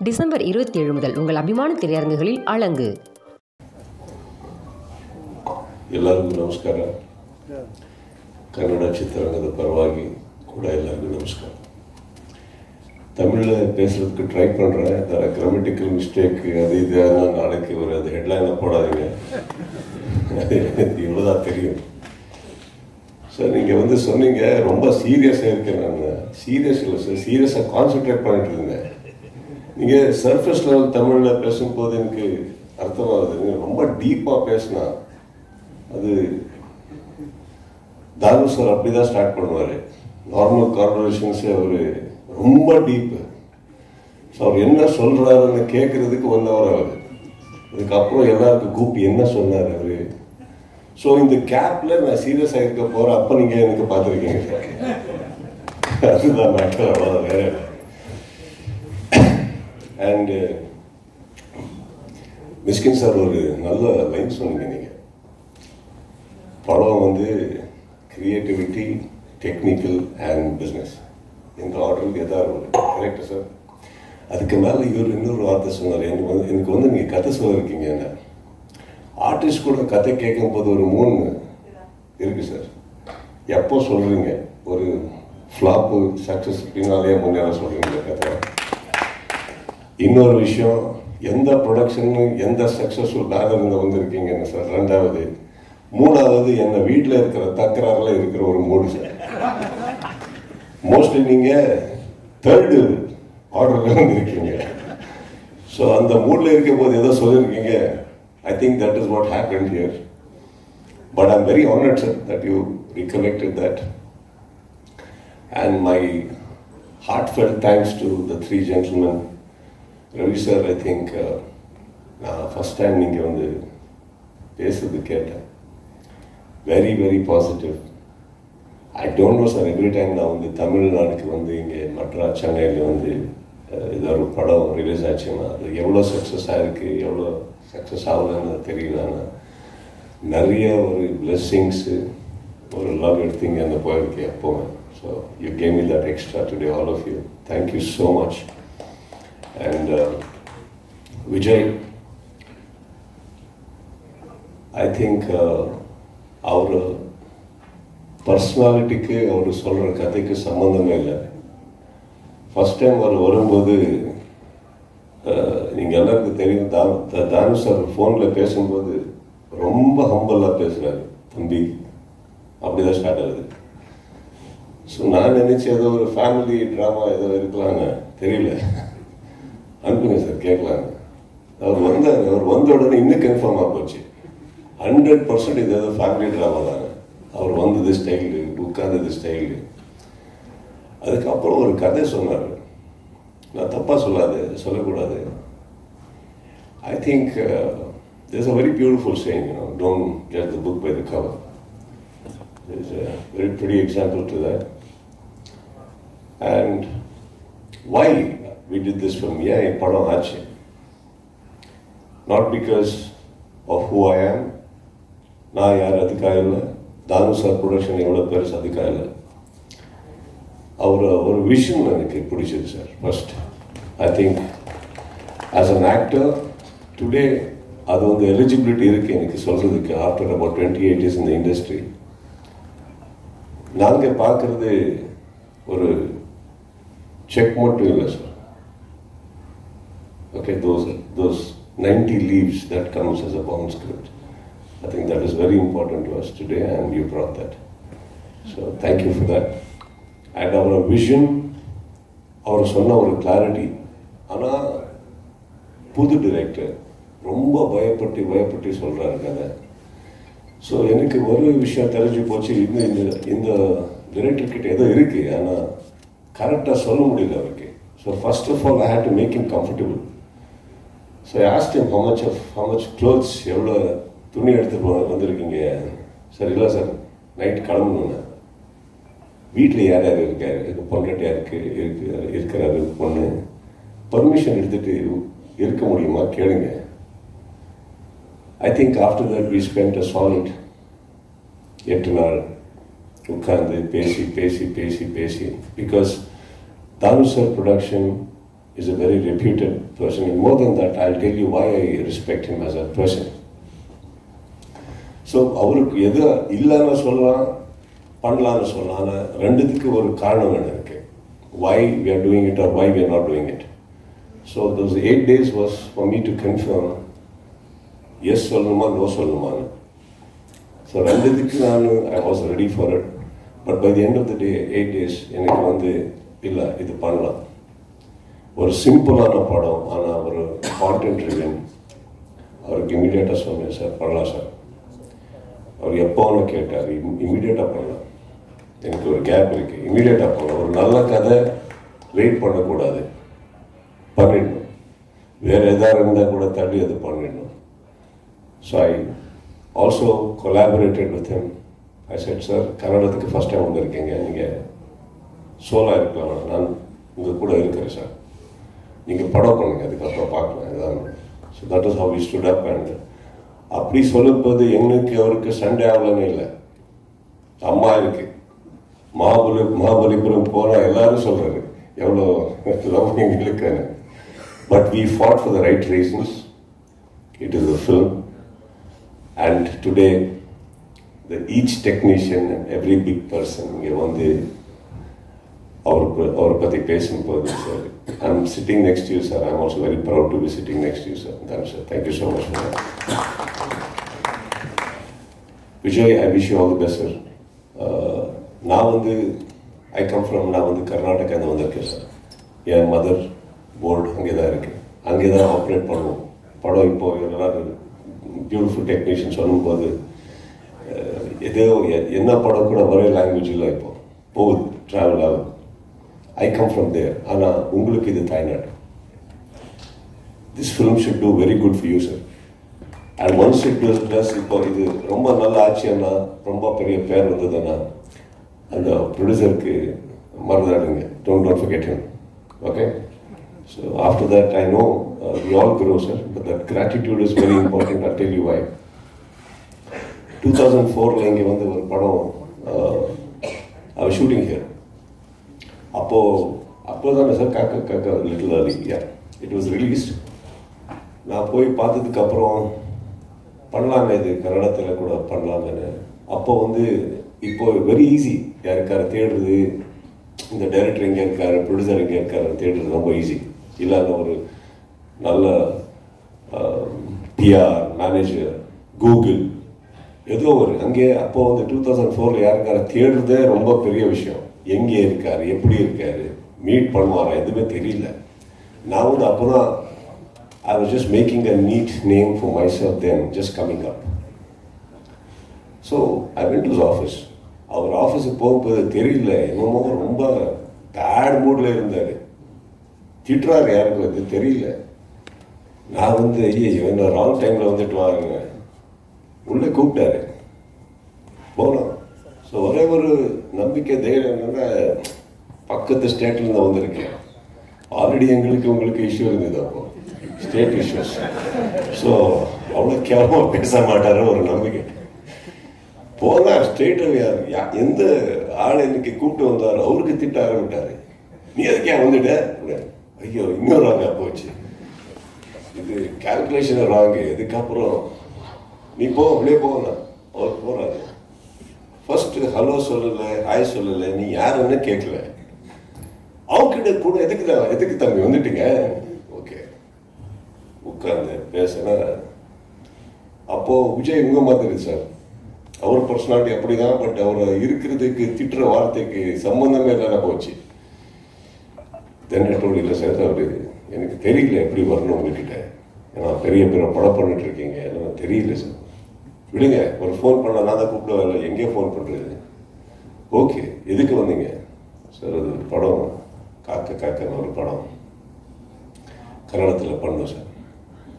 December 27 முதல் உங்கள் அபிமான திரையரங்குகளில் அலங்கு. ಎಲ್ಲರಿಗೂ ನಮಸ್ಕಾರ. ಕನ್ನಡ ಚಿತ್ರರಂಗದ ಪರವಾಗಿ ಕೂಡ ಎಲ್ಲರಿಗೂ ನಮಸ್ಕಾರ. தமிழில் பேசுறதுக்கு ட்ரை பண்ணுறேன். அதில் கிராமட்டிக்கல் மிஸ்டேக் அது இதெல்லாம் நாளைக்கு ஒரு அது ஹெட்லைனை போடாதீங்க, இவ்வளோதான் தெரியும். சார் நீங்கள் சொன்னீங்க ரொம்ப சீரியஸாக இருக்கேன். நான் சீரியஸ் இல்லை சார், சீரியஸாக கான்சென்ட்ரேட் பண்ணிட்டு இருந்தேன். நீங்கள் சர்ஃபேஸ் லெவல் தமிழில் பேசும்போது எனக்கு அர்த்தமாகுது. நீங்கள் ரொம்ப டீப்பாக பேசினா அது தானு சார் அப்படி தான் ஸ்டார்ட் பண்ணுவார். நார்மல் கான்வர்சேஷன்ஸே அவர் ரொம்ப டீப்பு. ஸோ அவர் என்ன சொல்கிறாருன்னு கேட்குறதுக்கு வந்தவர் அவர். அதுக்கப்புறம் எல்லாருக்கும் கூப்பி என்ன சொன்னார் அவர். ஸோ இந்த கேப்பில் நான் சீரியஸாக இருக்க போகிறேன். அப்போ நீங்கள் எனக்கு பார்த்துருக்கீங்க. அதுதான் மேட்டர், அவ்வளோதான், வேற. அண்டு மிஸ்கின் சார் ஒரு நல்ல லைன் சொன்னீங்க. நீங்கள் படம் கிரியேட்டிவிட்டி, டெக்னிக்கல் அண்ட் பிஸ்னஸ் இந்த ஆர்டருக்கு எதாவது ஒரு கரெக்டு சார். அதுக்கு மேலே இவர் இன்னொரு வார்த்தை சொன்னார். எனக்கு நீங்கள் கதை சொல்லியிருக்கீங்க. என்ன ஆர்டிஸ்ட் கூட கதை கேட்கும் போது ஒரு 3 இருக்கு சார். எப்போ சொல்கிறீங்க ஒரு ஃப்ளாப்பு சக்ஸஸ் பின்னாலே முன்னேற சொல்கிறீங்க கதை. இன்னொரு விஷயம், எந்த ப்ரொடக்ஷனு எந்த சக்ஸஸ்ஃபுல் பேனர் இருந்து வந்திருக்கீங்கன்னு சார். 2வது 3வது என்ன வீட்டில் இருக்கிற தக்கராறில் இருக்கிற ஒரு மூடு சார். மோஸ்ட்லி நீங்கள் 3rd ஆர்டரில் வந்திருக்கீங்க. ஸோ அந்த மூடில் இருக்கும் போது ஏதோ சொல்லியிருக்கீங்க. I think that is what happened here. But I'm very honored, sir, that you recollected that. And my heartfelt thanks to the 3 gentlemen. Ravi sir, I think first time நீங்கள் பேசுறது கேட்டேன். Very, very positive. I don't know, sir, every time நான் தமிழ்நாடுக்கு இங்கே மட்ரா சென்னையில் ஏதோ ஒரு படம் release ஆச்சுன்னா அது எவ்வளோ சக்ஸஸ் ஆகிருக்கு, எவ்வளோ சக்ஸஸ் ஆகலன்னு தெரியல. ஆனால் நிறைய ஒரு பிளெஸ்ஸிங்ஸு, ஒரு லவ் எடுத்தீங்க அந்த போயிருக்கு எப்போவுமே. So you gave me that extra today, all of you. Thank you so much. And Vijay, I think அவர் பர்சனாலிட்டிக்கு அவர் சொல்கிற கதைக்கு சம்மந்தமே இல்லை. ஃபஸ்ட் டைம் அவர் வரும்போது நீங்கள் எல்லாருக்கும் தெரியும், தானு சார் ஃபோனில் பேசும்போது ரொம்ப ஹம்பலாக பேசுகிறாரு. தம்பி அப்படிதான் ஸ்டார்ட் ஆகுது. ஸோ நான் நினச்சி ஏதோ ஒரு ஃபேமிலி ட்ராமா ஏதோ இருக்கலான்னு தெரியல. அனுப்புங்க சார் கேட்கலான்னு. அவர் வந்த உடனே இன்னும் கன்ஃபார்மாக போச்சு. 100% இது ஏதோ ஃபேமிலி ட்ராமா தானே. அவர் வந்தது ஸ்டைலு, உட்கார்ந்தது ஸ்டைலு. அதுக்கப்புறம் ஒரு கதை சொன்னார். நான் தப்பாக சொல்லக்கூடாது. I think there's a very beautiful saying, don't judge the book by the cover. There's a very pretty example to that. And why we did this film? Yeah, padam aachu. Not because of who I am. நான் யார் அதுக்காக இல்லை. தானு sir production எவ்வளோ பெருசு அதுக்காக இல்லை. அவர் ஒரு vision எனக்கு பிடிச்சது sir. First I think as an actor today அது எலிஜிபிலிட்டி இருக்குது எனக்கு சொல்கிறதுக்கு. ஆஃப்டர் அபவுட் 28 years இந்த இண்டஸ்ட்ரி நாங்கள் பார்க்குறது ஒரு செக் மட்டும் இல்லை sir. Okay, those 90 leaves that comes as a bound script. I think that is very important to us today, and you brought that. So thank you for that. And our vision, அவர் சொன்ன ஒரு clarity. ஆனால் புது director ரொம்ப பயப்பட்டு சொல்கிறாரு கதை. So எனக்கு ஒரு விஷயம் தெரிஞ்சு போச்சு. இந்த டிரெக்டர்கிட்ட ஏதோ இருக்குது, ஆனால் கரெக்டாக சொல்ல முடியல அவருக்கு. So first of all I had to make him comfortable. So I asked him how much clothes, எவ்வளோ துணி எடுத்து வந்திருக்கீங்க. சார் இல்லை சார், நைட் கிளம்பணுன்னு. வீட்டில் யார் யார் இருக்காரு, பொண்டாட்டியாக இருக்கிறாரு பொண்ணு, பர்மிஷன் எடுத்துகிட்டு இருக்க முடியுமா கேளுங்க. I think after that we spend a solid 8 நாள் உட்கார்ந்து பேசி because Thanu sir production is a very reputed person. And more than that, I'll tell you why I respect him as a person. So, அவருக்கு எது இல்லைன்னு சொல்லலாம், பண்ணலான்னு சொல்லலாம். ஆனால் ரெண்டுத்துக்கு ஒரு காரணம் வேணும் இருக்கு. Why we are doing it or why we are not doing it. So, those 8 days was for me to confirm, yes சொல்லணுமா, no சொல்லணுமான்னு. So, ரெண்டுத்துக்கு I was ready for it. But by the end of the day, 8 days, எனக்கு வந்து இல்லை இது பண்ணலாம். ஒரு சிம்பிளான படம், ஆனால் ஒரு கான்டென்ட் ரிவ்யூன். அவருக்கு இமீடியட்டாக சொன்னேன், சார் பண்ணலாம் சார். அவர் எப்போன்னு கேட்டார், இமீடியட்டாக பண்ணலாம். எனக்கு ஒரு கேப் இருக்குது, இமீடியட்டாக பண்ணலாம். ஒரு நல்ல கதை வெயிட் பண்ணக்கூடாது, பண்ணிடணும். வேறு எதாவது இருந்தால் கூட தள்ளி அது பண்ணிடணும். So I also collaborated with him. I said, sir கன்னடத்துக்கு ஃபஸ்ட் டைம் வந்திருக்கீங்க, நீங்கள் சோலாக இருக்கலாம், நான் உங்கள் கூட இருக்கிறேன் சார், நீங்கள் படம் பண்ணுங்க, அதுக்கப்புறம் பார்க்கலாம் இதுதான். So that is how we stood up. And அப்படி சொல்லும்போது எங்களுக்கு அவருக்கு சண்டே ஆகலன்னு இல்லை. அம்மா இருக்கு, மகாபலிபுரம் போனால் எல்லாரும் சொல்கிறாரு எவ்வளோ லவ் எங்களுக்கு. But we fought for the right reasons. It is a film. And today each technician and every big person இங்கே வந்து அவரை பற்றி பேசும்போது, sir I'm sitting next to you, sir. I'm also very proud to be sitting next to you, sir. Sir. Thank you so much for that. Vijay, I wish you all the best, sir. நான் வந்து I come from, நான் வந்து கர்நாடகா வந்திருக்கேன் sir. என் mother board அங்கே தான் இருக்கு, அங்கே தான் ஆப்ரேட் பண்ணுவோம் படம். இப்போ எல்லாரும் பியூட்டிஃபுல் டெக்னீஷியன் சொல்லும்போது ஏதோ என்ன படம் கூட ஒரே லாங்குவேஜ் இல்லை, இப்போ போகுது, ட்ராவல் ஆகுது. I come from there. ஆனால் உங்களுக்கு இது தாய்நாடு. This film should do very good for you, sir. And once it does, இப்போ இது ரொம்ப நல்ல ஆட்சின்னா, ரொம்ப பெரிய பேர் வந்ததுன்னா, அந்த ப்ரொடியூசருக்கு மறந்துடுங்க. Don't forget him. Okay? So after that I know we all grow, sir. But that gratitude is very important. I tell you why. 2004 இங்கே வந்து ஒரு படம் அவர் ஷூட்டிங் ஹியர். அப்போ தானே சார் காக்கா little Aliya it was released. நான் போய் பார்த்ததுக்கப்புறம் பண்ணலாமே, இது கன்னடத்தில் கூட பண்ணலாமேன்னு. அப்போ வந்து இப்போ வெரி ஈஸி, யாருக்கார தேடுறது, இந்த டைரக்டர் எங்கே இருக்காரு, ப்ரொடியூசர் எங்கே இருக்காரு தேடுறது ரொம்ப ஈஸி. இல்லாத ஒரு நல்ல பிஆர் மேனேஜர், கூகுள், ஏதோ ஒரு அங்கே. அப்போ வந்து 2004 யாருக்கார தேடுறதே ரொம்ப பெரிய விஷயம். எங்கே இருக்காரு, எப்படி இருக்காரு, மீட் பண்ணுவாரா, எதுவுமே தெரியல. நான் வந்து அப்போ தான் I was just making a neat name for myself then, just coming up. So I went to his office. அவர் ஆஃபீஸுக்கு போகும்போது தெரியல, என்னமோ ரொம்ப பேட் மூடில் இருந்தார். திட்டுறாரு, யாருக்கு வந்து தெரியல. நான் வந்து ஐயோ என்ன ராங் டைமில் வந்துட்டு வாங்க, உள்ளே கூப்பிட்டாரு, போனோம். ஸோ ஒரே ஒரு நம்பிக்கை தைரியம் என்னன்னா, பக்கத்து ஸ்டேட்லேருந்து வந்திருக்கேன். ஆல்ரெடி எங்களுக்கு உங்களுக்கு இஷ்யூ இருந்தது, அப்போ ஸ்டேட் இஷ்யூஸ். ஸோ அவ்வளோ கேவலமாக பேச மாட்டாரு ஒரு நம்பிக்கை. போனால் ஸ்டேட்டாக எந்த ஆள் இன்னைக்கு கூப்பிட்டு வந்தார், அவருக்கு திட்ட ஆரம்பிட்டாரு. நீ அதுக்கே வந்துட்ட, ஐயோ இன்னொரு ராங்கா போச்சு, இது கால்குலேஷன் ராங்கு. இதுக்கப்புறம் நீ போ, அப்படியே போனா அவர் போறாரு. ஃபர்ஸ்ட் ஹலோ சொல்லலை, ஹாய் சொல்லலை, நீ யாருன்னு கேட்கல. அவங்கிட்ட கூட எதுக்கு தம்பி வந்துட்டீங்க, ஓகே உட்கார்ந்து பேசுனா. அப்போ விஜய் உங்க மாதிரி சார், அவர் பர்சனாலிட்டி அப்படிதான். பட் அவர் இருக்கிறதுக்கு திட்டுற வார்த்தைக்கு சம்பந்தமே இல்லாத போச்சு. தென்னட்டோடு இல்லை சார், அவரு எனக்கு தெரியல எப்படி வரணும் உங்ககிட்ட, ஏன்னா பெரிய படம் பண்ணிட்டு இருக்கீங்க, எனக்கு தெரியல சார், விடுங்க. ஒரு ஃபோன் பண்ண நான் தான் கூப்பிடுவேன், எங்கே ஃபோன் பண்ணுறது, ஓகே எதுக்கு வந்தீங்க சார்? அது படம் காக்கன்னு ஒரு படம் கன்னடத்தில் பண்ணோம் சார்.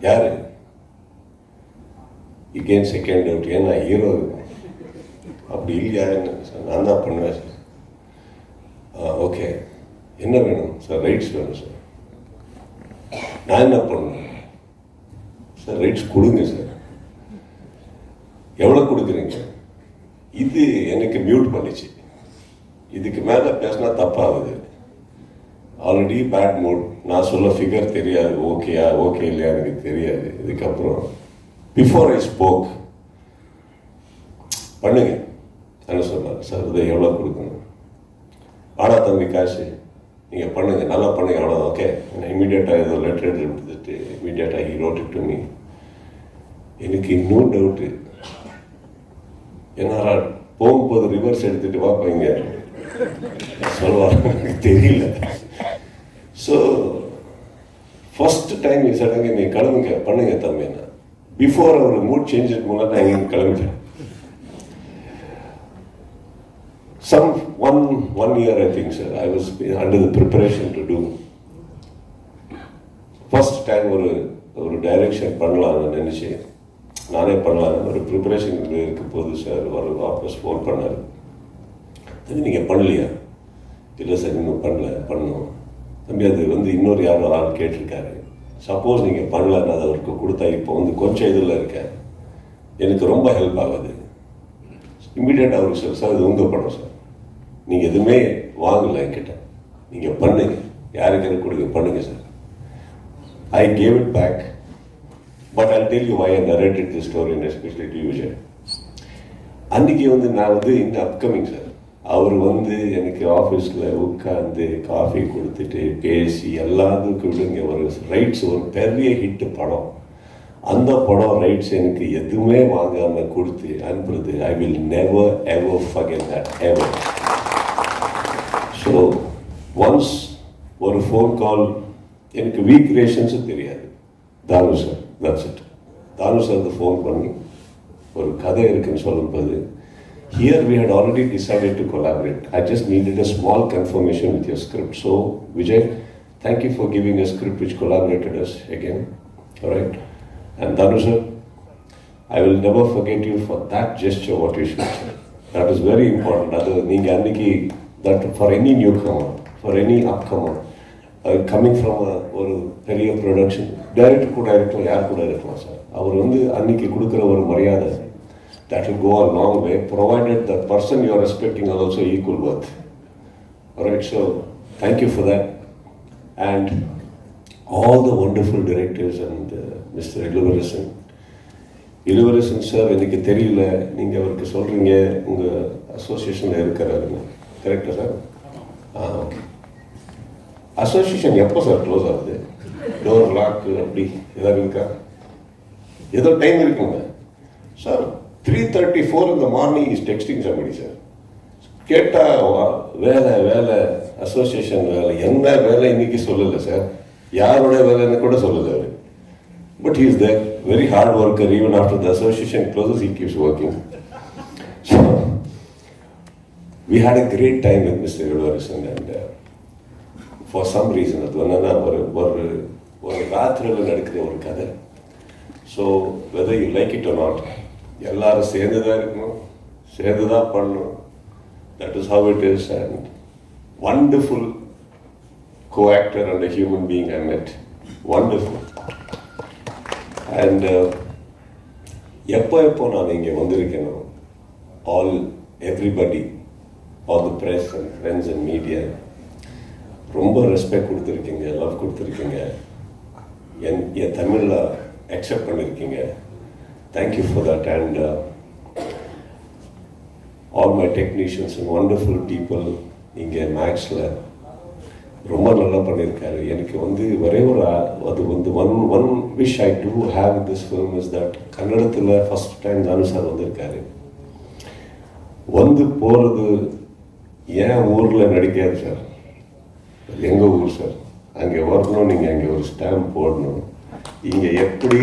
யாரு இகேன் செகண்ட் டவுட், ஏன்னா ஹீரோ அப்படி இல்லையா சார்? நான் தான் பண்ணுவேன் சார். ஓகே என்ன வேணும் சார்? ரைட்ஸ் வேணும் சார். நான் என்ன பண்ணணும் சார்? ரைட்ஸ் கொடுங்க சார். எவ்வளோ கொடுக்குறீங்க? இது எனக்கு மியூட் பண்ணிச்சு. இதுக்கு மேலே பேசினா தப்பாகுது. ஆல்ரெடி பேட் மூட், நான் சொல்ல ஃபிகர் தெரியாது, ஓகேயா ஓகே இல்லையா எனக்கு தெரியாது. இதுக்கப்புறம் பிஃபோர் ஐ ஸ்போக் பண்ணுங்க என்ன சொன்னார் சார், இதை எவ்வளோ கொடுக்கணும், ஆனா தம்பி காசு நீங்கள் பண்ணுங்க, நல்லா பண்ணுங்க, அவ்வளோதான் ஓகே. இமீடியட்டாக ஏதோ லெட்டர் எடுத்துட்டு இமீடியட்டாக he wrote it to me. எனக்கு இன்னும் டவுட்டு, ஏன்னா போகும்போது ரிவர்ஸ் எடுத்துட்டு வாப்பாங்க சொல்லுவாங்க, எனக்கு தெரியல. ஸோ ஃபர்ஸ்ட் டைம் சடங்கு நீ கிளம்புங்க பண்ணுங்க தம்பின்னா, பிஃபோர் அவர் மூட் சேஞ்சுக்கு முன்னாடி நான் இங்கே கிளம்பிட்டேன். Some one year I think sir, I was under the preparation to do. First time ஒரு டைரக்ஷன் பண்ணலாம்னு நினைச்சு நானே பண்ணலாம் ஒரு ப்ரிப்பரேஷன் இருக்க போது சார் ஒரு வாபஸ் ஃபோன் பண்ணார். நீங்கள் பண்ணலையா? இல்லை சார் இன்னும் பண்ணணும் தம்பி, அது இன்னொரு யாரோ ஆள் கேட்டிருக்காரு, சப்போஸ் நீங்கள் பண்ணலன்னு அதை அவருக்கு கொடுத்தா இப்போ கொஞ்சம் இதில் இருக்கேன், எனக்கு ரொம்ப ஹெல்ப் ஆகுது. இம்மிடியேட்டாக அவருக்கு சார் இது உங்கள் படம் சார், நீங்கள் எதுவுமே வாங்கலை என்கிட்ட, நீங்கள் பண்ணுங்க, யாருக்கு கொடுங்க பண்ணுங்க sir. I gave it back, but I tell you why I narrated the story in especially to Vijay. அன்றைக்கி நான் இந்த அப்கமிங் சார், அவர் எனக்கு ஆஃபீஸில் உட்காந்து காஃபி கொடுத்துட்டு பேசி எல்லாத்துக்கும் விடுங்க ஒரு ரைட்ஸ், ஒரு பெரிய ஹிட்டு படம், அந்த படம் ரைட்ஸ் எனக்கு எதுவுமே வாங்காமல் கொடுத்து அனுப்புறது, I will never ever forget that ever. So once ஒரு ஃபோன் கால், எனக்கு வீக் ரிலேஷன்ஸும் தெரியாது, தானு sir that's it. Thanu sir phone பண்ணி ஒரு கதை இருக்குன்னு சொல்லும்போது, here we had already decided to collaborate. I just needed a small confirmation with your script. So Vijay, thank you for giving a script which collaborated us again. All right. And Danu sir, I will never forget you for that gesture what you should say. That is very important. That for any newcomer, for any upcomer, coming from ஒரு பெரிய production director கூட இருக்கலாம், யார் கூட இருக்கலாம் sir, அவர் அன்னைக்கு கொடுக்குற ஒரு மரியாதை, that will go a long way, provided the person you are respecting is also equal worth. Alright, so thank you for that. And all the wonderful directors and Mr. Iluvarasan. Iluvarasan sir, எனக்கு தெரியல, நீங்கள் அவருக்கு சொல்கிறீங்க உங்கள் அசோசியேஷனில் இருக்கிறாருன்னு, கரெக்டா sir? Okay. Association எப்போ sir close ஆகுது? டோர் லாக் அப்படி ஏதாவது இருக்கா? ஏதோ டைம் இருக்குங்க sir. 3:34 in the morning is texting somebody sir. கேட்டா வேலை அசோசியேஷன் வேலை, என்ன வேலை இன்னைக்கு சொல்லலை சார், யாரோட வேலைன்னு கூட சொல்லலை அவர். But he is there, very hard worker, even after the association closes he keeps working. So we had a great time with Mr. Iluvarasan, and for some reason அது என்னன்னா ஒரு ராத்திரியில் நடக்கிற ஒரு கதை. So whether you like it or not, எல்லாரும் சேர்ந்துதான் இருக்கணும், சேர்ந்துதான் பண்ணணும். That is how it is. And wonderful co-actor and a human being I met. Wonderful. And எப்போ நான் இங்கே வந்திருக்கேனோ, everybody, all the press and friends and media, ரொம்ப respect கொடுத்துருக்கீங்க, லவ் கொடுத்துருக்கீங்க, என் தமிழில் அக்செப்ட் பண்ணியிருக்கீங்க. Thank you for that. And all my technicians and wonderful people இங்கே மேக்ஸில் ரொம்ப நல்லா பண்ணியிருக்காரு. எனக்கு ஒரே ஒரு அது one wish I do have this film is that கன்னடத்தில் ஃபர்ஸ்ட் டைம் தானு சார் வந்திருக்காரு. போகிறது ஏன் ஊரில் நடிக்காது சார், எங்கள் ஊர் சார், அங்கே வரணும், நீங்கள் அங்கே ஒரு ஸ்டாம்ப் போடணும். இங்கே எப்படி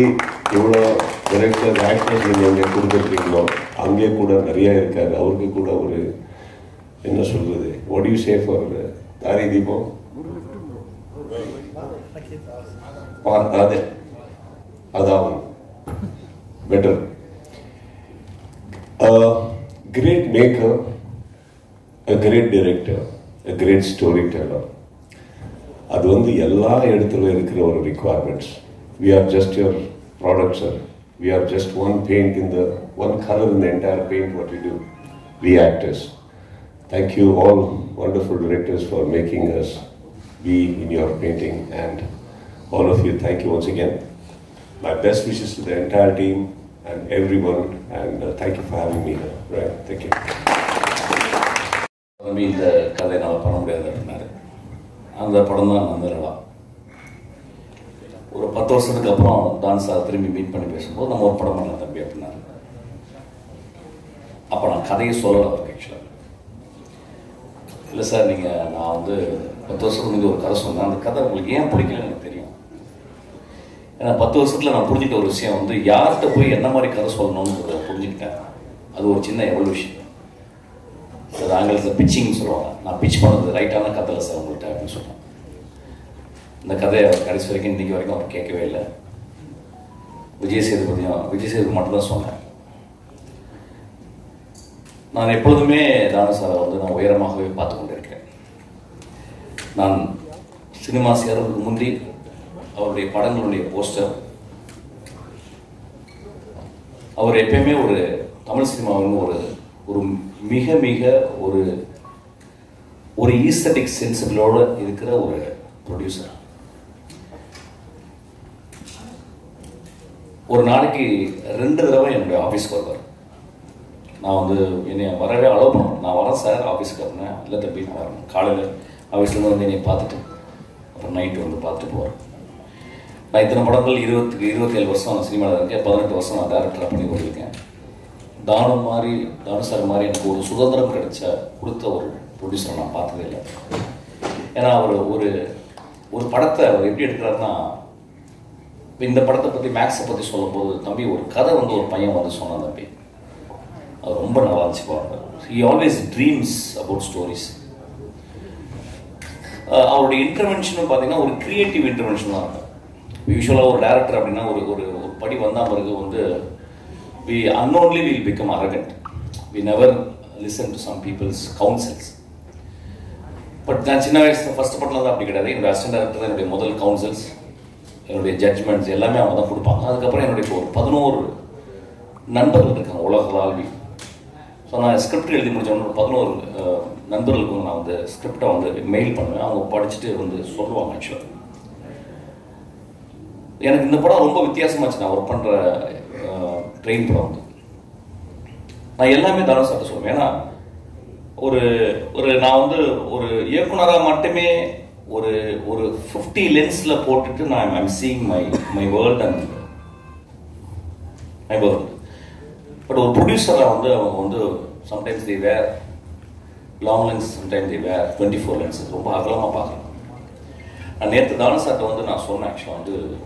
இவ்வளோ டைரக்டர் ஆக்டர்ஸ் நீங்கள் அங்கே கொடுத்துருக்கீங்களோ அங்கே கூட நிறையா இருக்காரு. அவருக்கு கூட ஒரு என்ன சொல்கிறது, வாட் யூ சே ஃபார் தாரி தீபம், அதான் better. Great maker, a great director, a great storyteller. அது எல்லா இடத்துல இருக்கிற ஒரு requirements. We are just your product, sir. We are just one paint in the one color in the entire paint what we do. We actors. Thank you all wonderful directors for making us be in your painting. And all of you, thank you once again. My best wishes to the entire team and everyone, and thank you for having me here. Right, thank you. இந்த கதை என்னால் பண்ண முடியாது அப்படின்னாரு. அந்த படம் தான் நந்தலடா. ஒரு 10 வருஷத்துக்கு அப்புறம் டான் சார் திரும்பி மீட் பண்ணி பேசும்போது நம்ம ஒரு படம் பண்ணலாம் தம்பி அப்படின்னாரு. அப்போ நான் கதையை சொல்லலை அவருக்கு. ஆக்சுவலாக இல்லை சார், நான் 10 வருஷத்துக்கு முன்னாடி ஒரு கதை சொன்னேன், அந்த கதை உங்களுக்கு ஏன் பிடிக்கலன்னு எனக்கு தெரியும். ஏன்னா 10 வருஷத்தில் நான் புரிஞ்சுக்கிட்ட ஒரு விஷயம் யார்கிட்ட போய் என்ன மாதிரி கதை சொல்லணும்னு புரிஞ்சுக்கிட்டேன். அது ஒரு சின்ன எவல்யூஷன். அது ஆங்கிலத்தில் பிச்சிங்னு சொல்லுவாங்க. நான் பிச் பண்ணது ரைட்டான கதை இல்லை சார் உங்கள்கிட்ட அப்படின்னு சொன்னேன். இந்த கதையை கடைசி வரைக்கும் இன்றைக்கி வரைக்கும் அவர் கேட்கவே இல்லை. விஜய் சேதுபதி மட்டும்தான் சொன்னேன். நான் எப்பொழுதுமே தானு சாரை நான் உயரமாகவே பார்த்து கொண்டு இருக்கிறேன். நான் சினிமா சேர்றதுக்கு முந்தி அவருடைய படங்களுடைய போஸ்டர், அவர் எப்பயுமே ஒரு தமிழ் சினிமாவின் ஒரு மிக மிக ஒரு ஈஸ்தட்டிக் சென்சிபிளோடு இருக்கிற ஒரு ப்ரொடியூசர். ஒரு நாளைக்கு 2 தடவை என்னுடைய ஆஃபீஸ்க்கு வருவார். நான் என்னை வரவே அலோவ் பண்ணுவேன். நான் வரேன் சார் ஆஃபீஸ்க்கு அப்படின்னா, இல்லை தம்பி நான் வரேன். காலையில் ஆஃபீஸ்லேருந்து என்னை பார்த்துட்டு அப்புறம் நைட்டு பார்த்துட்டு போவார். நான் இத்தனை படங்கள் 27 வருஷம் நான் சினிமாவில் இருக்கேன். 18 வருஷம் நான் டேரக்டராக பண்ணி கொண்டிருக்கேன். தானு சார் மாதிரி எனக்கு ஒரு சுதந்திரம் கொடுத்த ஒரு ப்ரொடியூசரை நான் பார்த்ததே இல்லை. ஏன்னா அவர் ஒரு படத்தை அவர் எப்படி எடுக்கிறாருன்னா, இப்போ இந்த படத்தை பற்றி மேக்ஸை பற்றி சொல்லும்போது, தம்பி ஒரு கதை ஒரு பையன் சொன்னான் தம்பி, அது ரொம்ப நல்லா இருந்துச்சு பாருங்க. He always dreams about stories. அவருடைய இன்டர்வென்ஷனும் பார்த்தீங்கன்னா ஒரு கிரியேட்டிவ் இன்டர்வென்ஷன் தான் இருக்கும். யூஸ்வலாக ஒரு டேரக்டர் அப்படின்னா ஒரு படி வந்தால் பிறகு we unknowingly will become arrogant. We never listen to some people's counsels. But நான் சின்ன வயசு ஃபர்ஸ்ட் படத்தில் தான் அப்படி கிடையாது. என்னோட அசிஸ்டன்ட் டேரக்டர் தான் என்னுடைய முதல் கவுன்சில்ஸ், என்னுடைய ஜட்ஜ்மெண்ட்ஸ் எல்லாமே அவங்க தான் கொடுப்பாங்க. அதுக்கப்புறம் என்னுடைய ஒரு 11 நண்பர்கள் இருக்காங்க உலகளாவி. ஸோ நான் ஸ்கிரிப்ட் எழுதி முடிச்சோன்னு 11 நண்பர்களுக்கு நான் ஸ்கிரிப்டை மெயில் பண்ணுவேன். அவங்க படிச்சுட்டு சொல்லுவாங்க. ஆக்சுவலாக எனக்கு இந்த படம் ரொம்ப வித்தியாசமாச்சு. நான் ஒர்க் பண்ணுற ட்ரெயின் படம் நான் எல்லாமே தானு சார்ட்ட சொல்லுவேன். ஏன்னா நான் ஒரு இயக்குனராக மட்டுமே ஒரு 50 லென்ஸில் போட்டுட்டு நான் I'm seeing my world and my world. But ஒரு ப்ரொடியூசராக அவங்க sometimes they wear long lens, sometimes they wear 24 lens. ரொம்ப அகலமாக பார்க்குறேன். நான் நேற்று தானு சார்ட்ட நான் சொன்னேன். ஆக்சுவலாக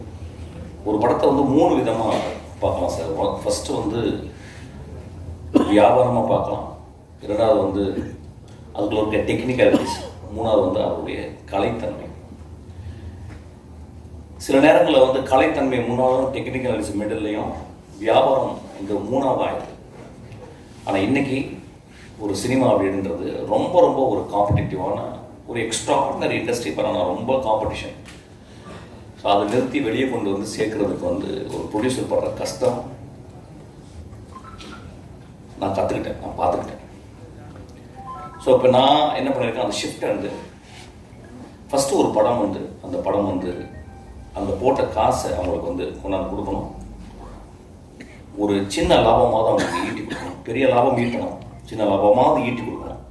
ஒரு படத்தை 3 விதமாக பார்க்கலாம் சார். ஃபஸ்ட்டு வியாபாரமாக பார்க்கலாம். 2வது அதுக்குள்ள இருக்க டெக்னிக்காலிட்டிஸ். 3வது அவருடைய கலைத்தன்மை. சில நேரங்களில் கலைத்தன்மை 3வது, டெக்னிக்காலிட்டிஸ் மிடில்லையும், வியாபாரம் 3வது ஆயிடுது. ஆனால் இன்னைக்கு ஒரு சினிமா அப்படின்றது ரொம்ப ரொம்ப ஒரு காம்படிட்டிவான ஒரு எக்ஸ்ட்ராடினரி இண்டஸ்ட்ரி. பண்ணால் ரொம்ப காம்படிஷன். ஸோ அதை நிறுத்தி வெளியே கொண்டு சேர்க்கறதுக்கு ஒரு ப்ரொடியூசர் படுற கஷ்டம் நான் கற்றுக்கிட்டேன், நான் பார்த்துக்கிட்டேன். ஸோ இப்போ நான் என்ன பண்ணியிருக்கேன், அந்த ஷிஃப்ட் ஃபஸ்ட்டு ஒரு படம் அந்த படம் அந்த போட்ட காசை அவங்களுக்கு கொண்டாந்து கொடுக்கணும். ஒரு சின்ன லாபமாவது அவங்களுக்கு ஈட்டி கொடுக்கணும். பெரிய லாபம் ஈட்டணும், சின்ன லாபமாவது ஈட்டி கொடுக்கணும்.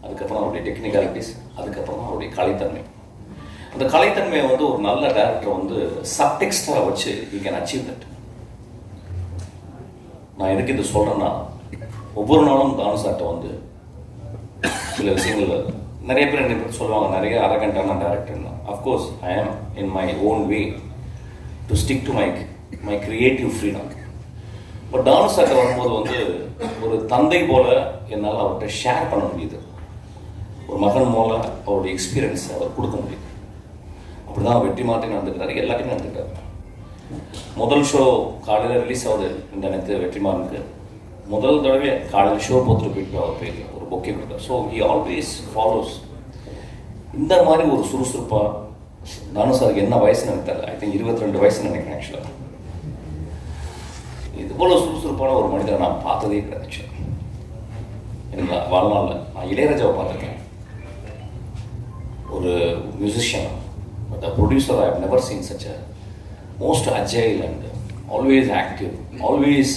அதுக்கப்புறம் அவருடைய டெக்னிக்காலிட்டிஸ், அதுக்கப்புறம் அவருடைய கலைத்தன்மை. அந்த கலைத்தன்மையை ஒரு நல்ல டேரக்டர் சப்டெக்ஸ்டாக வச்சு யூ கேன் அச்சீவ் தட். நான் எதுக்கு இது சொல்கிறேன்னா, ஒவ்வொரு நாளும் தானு சார்ட்ட சில விஷயங்கள் நிறைய பேர் என்னை பற்றி சொல்லுவாங்க, நிறைய அரகண்டான டேரக்டர்னா. அஃப்கோர்ஸ் ஐ ஆம் in my own way to stick to my creative freedom. But தானு சார்ட்ட வரும்போது ஒரு தந்தை போல என்னால் அவர்கிட்ட ஷேர் பண்ண முடியுது. ஒரு மகன் மூல அவருடைய எக்ஸ்பீரியன்ஸ் அவர் கொடுக்க முடியுது. அப்படிதான் வெற்றிமாறன் நடந்துக்கிறாரு, எல்லாத்தையும் நடந்துக்கிறாரு. முதல் ஷோ காலையில் ரிலீஸ் ஆகுது இந்த நேரத்து வெற்றிமாறனுக்கு. முதல் தடவை காலையில் ஷோ போத்துட்டு போயிட்டு அவர் போய் ஒரு பொக்கே கொடுத்தார். So he always follows. இந்த மாதிரி ஒரு சுறுசுறுப்பாக தானு சாருக்கு என்ன வயசுன்னு எனக்கு தெரியல. ஐ திங்க் 22 வயசுன்னு நினைக்கிறேன். ஆக்சுவலாக இது போல சுறுசுறுப்பான ஒரு மனிதரை நான் பார்த்ததே கிடையாது. ஆக்சுவலாக எனக்கு வாழ்நாளில் நான் இளையராஜாவை பார்த்துருக்கேன். ஒரு musician, but a producer I have never seen such a most agile and always active. Always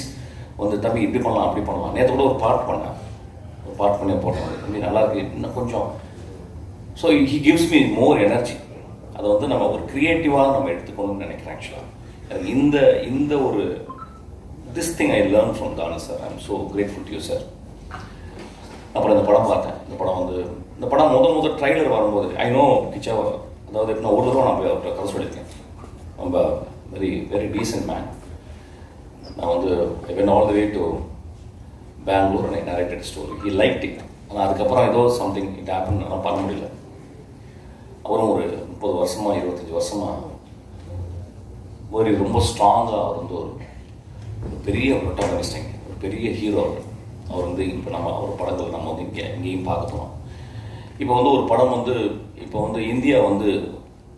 வந்து தம்பி இப்படி பண்ணலாம் அப்படி பண்ணலாம். நேற்று கூட ஒரு பாட் பண்ணி போட்டேன், தம்பி நல்லா இருக்கு இன்னும் கொஞ்சம். So he gives me more energy. அதை வந்து நம்ம ஒரு க்ரியேட்டிவாக நம்ம எடுத்துக்கணும்னு நினைக்கிறேன். ஆக்சுவலாக இந்த ஒரு this thing I learn from Thanu sir. I am so grateful to you sir. அப்புறம் இந்த படம் பார்த்தேன். இந்த படம் முதல் ட்ரைலர் வரும்போது ஐ நோ கிச்சா, அதாவது எப்படின்னா ஒரு தடவை நான் அவர்கிட்ட கதை சொல்லியிருக்கேன். நம்ம வெரி வெரி டீசன்ட் மேன். நான் வந்து I went all the way to Bangalore and I narrated story. He like it. ஆனால் அதுக்கப்புறம் ஏதோ சம்திங் இட் ஹேப்பன், நான் பண்ண முடியல. அவரும் ஒரு 30 வருஷமா 25 வருஷமா ஒரு ரொம்ப ஸ்ட்ராங்காக அவர் வந்து ஒரு பெரிய ப்ரொட்டாகனிஸ்ட், ஒரு பெரிய ஹீரோ. அவர் வந்து இப்போ நம்ம அவர் படங்கள் நம்ம வந்து இங்கேயும் பார்க்கணும். இப்போ வந்து ஒரு படம் வந்து இப்போ வந்து இந்தியா வந்து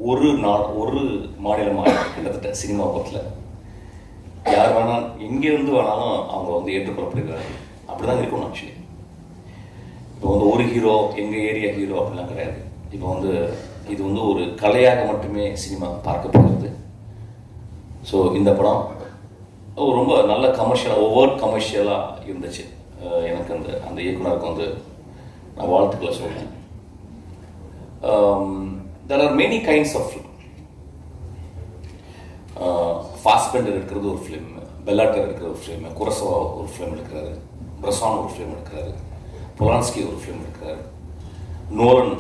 ஒரு மாநிலமாக கிட்டத்தட்ட சினிமா பக்கத்தில் யார் வேணாலும் எங்கேருந்து வேணாலும் அவங்க வந்து ஏற்றுக்கொள்ளப்படுகிறாங்க. அப்படி தான் இருக்கணும். ஆக்சுவலி இப்போ வந்து ஒரு ஹீரோ எங்கள் ஏரியா ஹீரோ அப்படிலாம் கிடையாது. இப்போ வந்து இது வந்து ஒரு கலையாக மட்டுமே சினிமா பார்க்கப்படுகிறது. ஸோ இந்த படம் ரொம்ப நல்ல கமர்ஷியலாக இருந்துச்சு. எனக்கு அந்த இயக்குனருக்கு வந்து நான் வாழ்த்துக்களை சொல்கிறேன். there are many kinds of film. Fassbender இருக்கிறது ஒரு ஃபிலிம், பெல்லாட்டர் இருக்கிற ஒரு ஃபிலிம், குரசவா ஒரு ஃபிலிம் எடுக்கிறாரு, பிரசான் ஒரு ஃபிலிம் எடுக்கிறாரு, பொலான்ஸ்கி ஒரு ஃபிலிம் எடுக்கிறாரு, நோலன்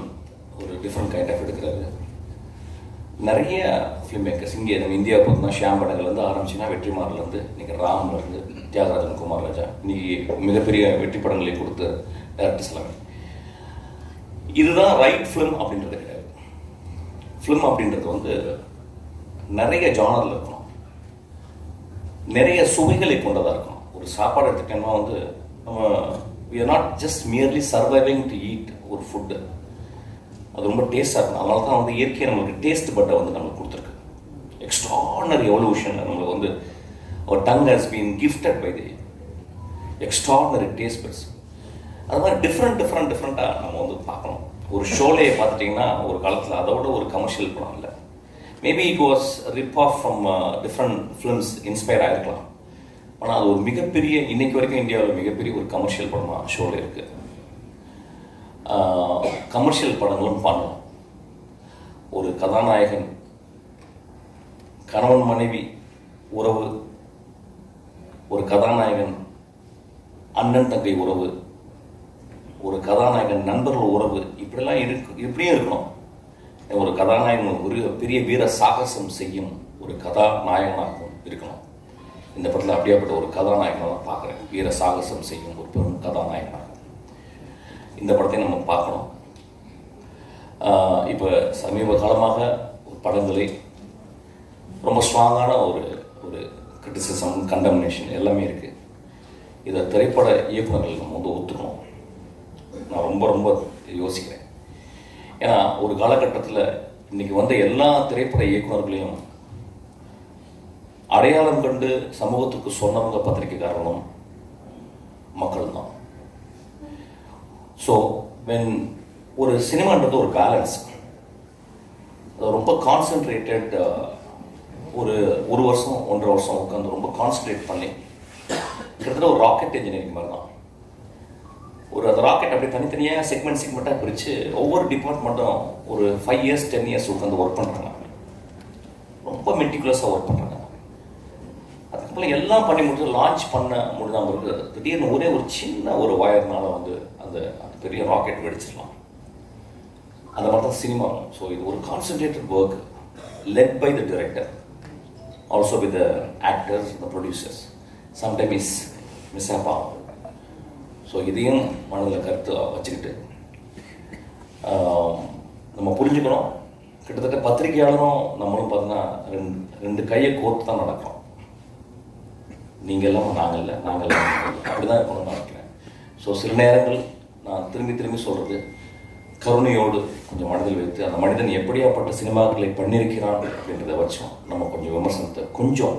ஒரு டிஃப்ரெண்ட் கைண்ட் ஆஃப் எடுக்கிறாரு. நிறைய ஃபிலிம் மேக்கர்ஸ் இங்கே நம்ம இந்தியா பார்த்தோம்னா ஷியாம் படங்கள்லேருந்து ஆரம்பிச்சுன்னா வெற்றிமாரிலேருந்து இன்னைக்கு ராம்லேருந்து தியாகராஜன், குமார் ராஜா, இன்னைக்கு மிகப்பெரிய வெற்றி படங்களை கொடுத்த டேரக்டர்ஸ் எல்லாமே. இதுதான் ரைட் ஃபிலிம் அப்படின்றது கிடையாது. ஃபிலிம் அப்படின்றது வந்து நிறைய ஜானரில் இருக்கணும், நிறைய சுவைகளை கொண்டதாக இருக்கணும். ஒரு சாப்பாடு எடுத்துட்டோம்னா வந்து நம்ம we are not just merely surviving to eat ஒரு ஃபுட்டு. அது ரொம்ப டேஸ்டாக இருக்கும். அதனால தான் வந்து இயற்கையை நம்மளுக்கு டேஸ்ட் பட்டை வந்து நம்மளுக்கு கொடுத்துருக்கு. எக்ஸ்ட்ரானரி எவல்யூஷன் நம்மளுக்கு வந்து our tongue has been gifted by the extraordinary taste buds. அது மாதிரி டிஃப்ரெண்ட்டாக நம்ம வந்து பார்க்கணும். ஒரு ஷோலையை பார்த்துட்டிங்கன்னா ஒரு காலத்தில் அதோட ஒரு கமர்ஷியல் படம் இல்லை. Maybe it was rip off from different films inspire ஆகிருக்கலாம். ஆனால் அது ஒரு மிகப்பெரிய இன்னைக்கு வரைக்கும் இந்தியாவில் மிகப்பெரிய ஒரு கமர்ஷியல் படமாக ஷோவில் இருக்குது. கமர்ஷியல் படங்களும் பண்ணலாம். ஒரு கதாநாயகன் கணவன் மனைவி உறவு, ஒரு கதாநாயகன் அண்ணன் தங்கை உறவு, ஒரு கதாநாயகன் நண்பர்கள் உறவு, இப்படிலாம் இப்படியும் இருக்கணும். ஒரு கதாநாயகன் ஒரு பெரிய வீர சாகசம் செய்யும் ஒரு கதாநாயகனாகவும் இருக்கணும். இந்த படத்தில் அப்படியாப்பட்ட ஒரு கதாநாயகனை தான் பார்க்குறேன். வீர சாகசம் செய்யும் ஒரு பெரும் கதாநாயகனாக இந்த படத்தை நம்ம பார்க்கணும். இப்போ சமீப காலமாக ஒரு படங்களை ரொம்ப ஸ்ட்ராங்கான ஒரு கிரிட்டிசிசம், கண்டம்னேஷன் எல்லாமே இருக்குது. இதை திரைப்பட இயக்குநர்கள் நம்ம வந்து ஒத்துக்கணும். நான் ரொம்ப யோசிக்கிறேன். ஏன்னா ஒரு காலகட்டத்தில் இன்னைக்கு வந்த எல்லா திரைப்பட இயக்குநர்களையும் அடையாளம் கண்டு சமூகத்துக்கு சொன்னவங்க பத்திரிகைக்காரர்களும் மக்கள் தான். ஸோ வென் ஒரு சினிமான்றது ஒரு பேலன்ஸ், ரொம்ப கான்சென்ட்ரேட்டட் ஒரு வருஷம் 1.5 வருஷம் உட்காந்து ரொம்ப கான்சன்ட்ரேட் பண்ணி கிட்டத்தட்ட ஒரு ராக்கெட் இன்ஜினியரிங் மாதிரி தான். அந்த ராக்கெட் அப்படி தனித்தனியாக செக்மெண்ட்டாக பிரித்து ஒவ்வொரு டிபார்ட்மெண்ட்டும் ஒரு 5 years 10 years உட்காந்து ஒர்க் பண்ணுறாங்க. ரொம்ப மெட்டிகுலஸாக ஒர்க் பண்ணுறாங்க. அதுக்கப்புறம் எல்லாம் பண்ணி முடிச்சு லான்ச் பண்ண முடியாமல் இருக்குது. திடீர்னு ஒரே ஒரு சின்ன ஒரு வயர்னால வந்து அந்த பெரிய ராக்கெட் வெடிச்சிடலாம். அந்த மாதிரி தான் சினிமா. ஸோ இது ஒரு concentrated work led by the director, also with the actors, the producers. Sometime miss ஆகும். ஸோ இதையும் மனதில் கருத்து வச்சுக்கிட்டு நம்ம புரிஞ்சுக்கணும். கிட்டத்தட்ட பத்திரிகையாளரும் நம்மளும் பார்த்தீங்கன்னா ரெண்டு கையை கோர்த்து தான் நடக்கிறோம். நீங்கள் எல்லாம் நாங்கள் இல்லை, நாங்கள் எல்லாம் அப்படி தான் இருக்கணும்னு நினைக்கிறேன். ஸோ சில நேரங்கள் நான் திரும்பி சொல்கிறது, கருணையோடு கொஞ்சம் மனதில் வைத்து அந்த மனிதன் எப்படியாப்பட்ட சினிமாக்களை பண்ணியிருக்கிறான் அப்படின்றத வச்சோம் நம்ம கொஞ்சம் விமர்சனத்தை கொஞ்சம்,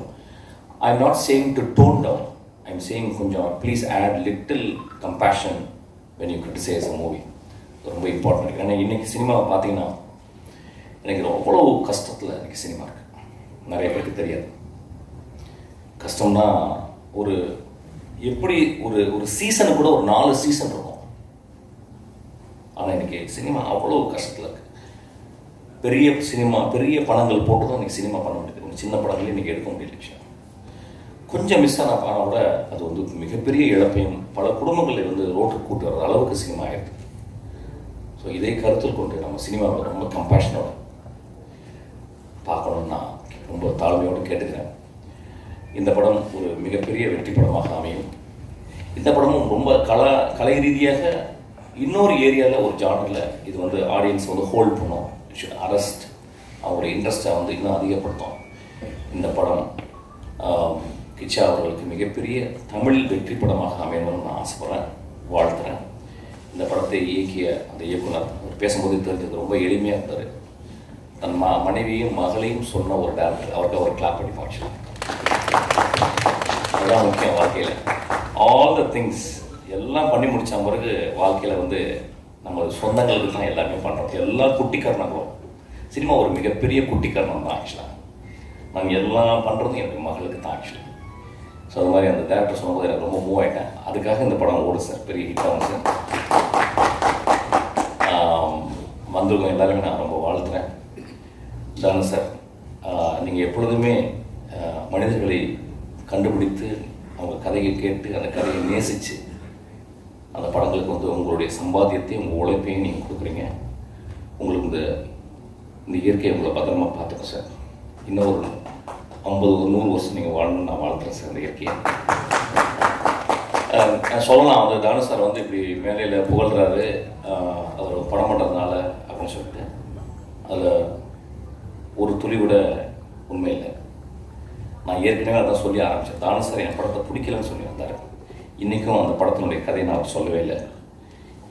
I am not saying to tone down, I am saying கொஞ்சம் please add little compassion when you criticize a movie. ரொம்ப இம்பார்ட்டன்ட். ஏன்னா இன்றைக்கி சினிமாவை பார்த்தீங்கன்னா எனக்கு அவ்வளோ கஷ்டத்தில் எனக்கு சினிமா இருக்குது. நிறைய பேருக்கு தெரியாது. கஷ்டம்னா ஒரு எப்படி ஒரு சீசனு கூட ஒரு 4 சீசன் இருக்கும். ஆனால் எனக்கு சினிமா அவ்வளோ கஷ்டத்தில் இருக்குது. பெரிய படங்கள் போட்டு தான் எனக்கு சினிமா பண்ண முடியுது. ஒரு சின்ன படங்களே இன்றைக்கி எடுக்க முடியல விஷயம். கொஞ்சம் மிஸ் ஆன படம் கூட அது வந்து மிகப்பெரிய இழப்பையும் பல குடும்பங்களை வந்து ரோட்டுக்கு கூட்டு வர்ற அளவுக்கு சினிமா ஆயிடுது. ஸோ இதை கருத்தில் கொண்டு நம்ம சினிமாவை ரொம்ப கம்பேஷனோட பார்க்கணும்னு நான் ரொம்ப தாழ்மையோடு கேட்டுக்கிறேன். இந்த படம் ஒரு மிகப்பெரிய வெற்றி படமாக அமையும். இந்த படமும் ரொம்ப கலை ரீதியாக இன்னொரு ஏரியாவில் ஒரு ஜானரில் இது வந்து ஆடியன்ஸ் வந்து ஹோல்ட் பண்ணும். அரெஸ்ட் அவங்களுடைய இன்ட்ரெஸ்ட்டை வந்து இன்னும் அதிகப்படுத்தும். இந்த படம் கிச்சா அவர்களுக்கு மிகப்பெரிய தமிழ் வெற்றி படமாக அமையணும்னு நான் ஆசைப்படுறேன், வாழ்த்துறேன். இந்த படத்தை இயக்கிய அந்த இயக்குனர் அவர் பேசும்போது தெரிஞ்சது ரொம்ப எளிமையாக இருந்தார். தன் மனைவியும் மகளையும் சொன்ன ஒரு டேரக்டர், அவருக்கு அவர் கிளாப் பண்ணி பார்த்து. அதுதான் முக்கியம் வாழ்க்கையில். ஆல் த திங்ஸ் எல்லாம் பண்ணி முடித்த பிறகு வாழ்க்கையில் வந்து நம்ம சொந்தங்களுக்கு தான் எல்லாமே பண்ணுறோம். எல்லாம் குட்டிக்காரணங்களும் சினிமா ஒரு மிகப்பெரிய குட்டிக்காரணம் தான் ஆக்சுவலாக. நாங்கள் எல்லாம் பண்ணுறதும் என்னுடைய மகளுக்கு தான் ஆக்சுவலாக. ஸோ அது மாதிரி அந்த டேரக்டர் சொன்னபோது எனக்கு ரொம்ப மூவ் ஆகிட்டேன். அதுக்காக இந்த படம் ஓடும் சார், பெரிய ஹிட் ஆகும் சார். வந்திருக்கோம் எல்லாருமே நான் ரொம்ப வாழ்த்துறேன். தானே சார், நீங்கள் எப்பொழுதுமே மனிதர்களை கண்டுபிடித்து அவங்க கதையை கேட்டு அந்த கதையை நேசித்து அந்த படங்களுக்கு வந்து உங்களுடைய சம்பாத்தியத்தையும் உங்கள் உழைப்பையும் நீங்கள் கொடுக்குறீங்க. உங்களுக்கு இந்த இயற்கையை உங்களை பத்திரமா பார்த்துக்கோங்க சார். இன்னும் ஒரு 50-100 வருஷம் நீங்கள் வாழணும்னு நான் வாழ்த்துறேன் சார். இந்த இயற்கையை சொல்லலாம். அந்த தானு சார் வந்து இப்படி மேலையில் புகழ்கிறாரு அவர் படம் பண்ணுறதுனால அப்படின்னு சொல்லிட்டு, அதில் ஒரு துளி கூட உண்மை இல்லை. நான் ஏற்கனவே அதான் சொல்லி ஆரம்பித்தேன். தானு சார் என் படத்தை பிடிக்கலன்னு சொல்லி வந்தார். இன்றைக்கும் அந்த படத்தினுடைய கதையை நான் சொல்லவே இல்லை.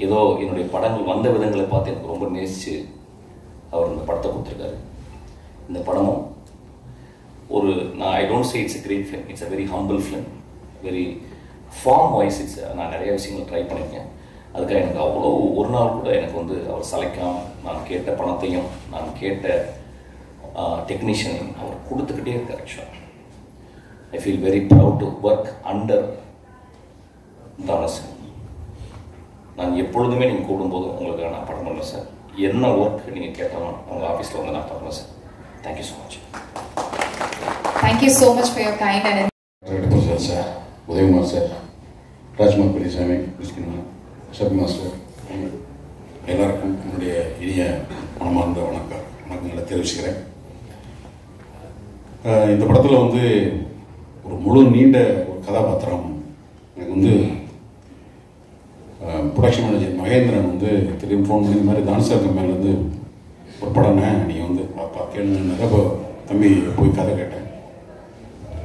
ஏதோ என்னுடைய படங்கள் வந்த விதங்களை பார்த்து எனக்கு ரொம்ப நேசித்து அவர் இந்த படத்தை கொடுத்துருக்காரு. இந்த படமும் ஒரு I don't say it's a great film, it's a very humble film. Very form wise நான் நிறைய விஷயங்கள் ட்ரை பண்ணியிருக்கேன். அதுக்காக எனக்கு அவ்வளோ ஒரு நாள் கூட எனக்கு வந்து அவர் சளைக்காமல் நான் கேட்ட பணத்தையும் நான் கேட்ட டெக்னீஷியனையும் அவர் கொடுத்துக்கிட்டே இருக்கார். ஆக்சுவலாக I feel very proud to work under Thanu sir. நான் எப்பொழுதுமே நீங்கள் கூடும்போதும் உங்களுக்கு நான் படம் பண்ணல சார். என்ன ஒர்க் நீங்கள் கேட்டாலும் உங்கள் ஆஃபீஸில் வந்து நான் பண்ணுவேன் sir. Thank you so much. Thank you so much for your kind and sir, Udhayakumar sir, Rajkumar Periyasamy, Sabi master, எல்லாருக்கும் என்னுடைய இனிய மனமார்ந்த வணக்கங்களை தெரிவிச்சுக்கிறேன். இந்த படத்தில் வந்து ஒரு முழு நீண்ட ஒரு கதாபாத்திரம் எனக்கு வந்து ப்ரொடக்ஷன் மேனேஜர் மகேந்திரன் வந்து திரும்பி ஃபோன் பண்ணி இந்த மாதிரி தானு சார் கம்பெனிலேருந்து ஒரு படம்னா நீங்கள் வந்து கேளுங்க. இப்போ தம்பி போய் கதை கேட்டேன்.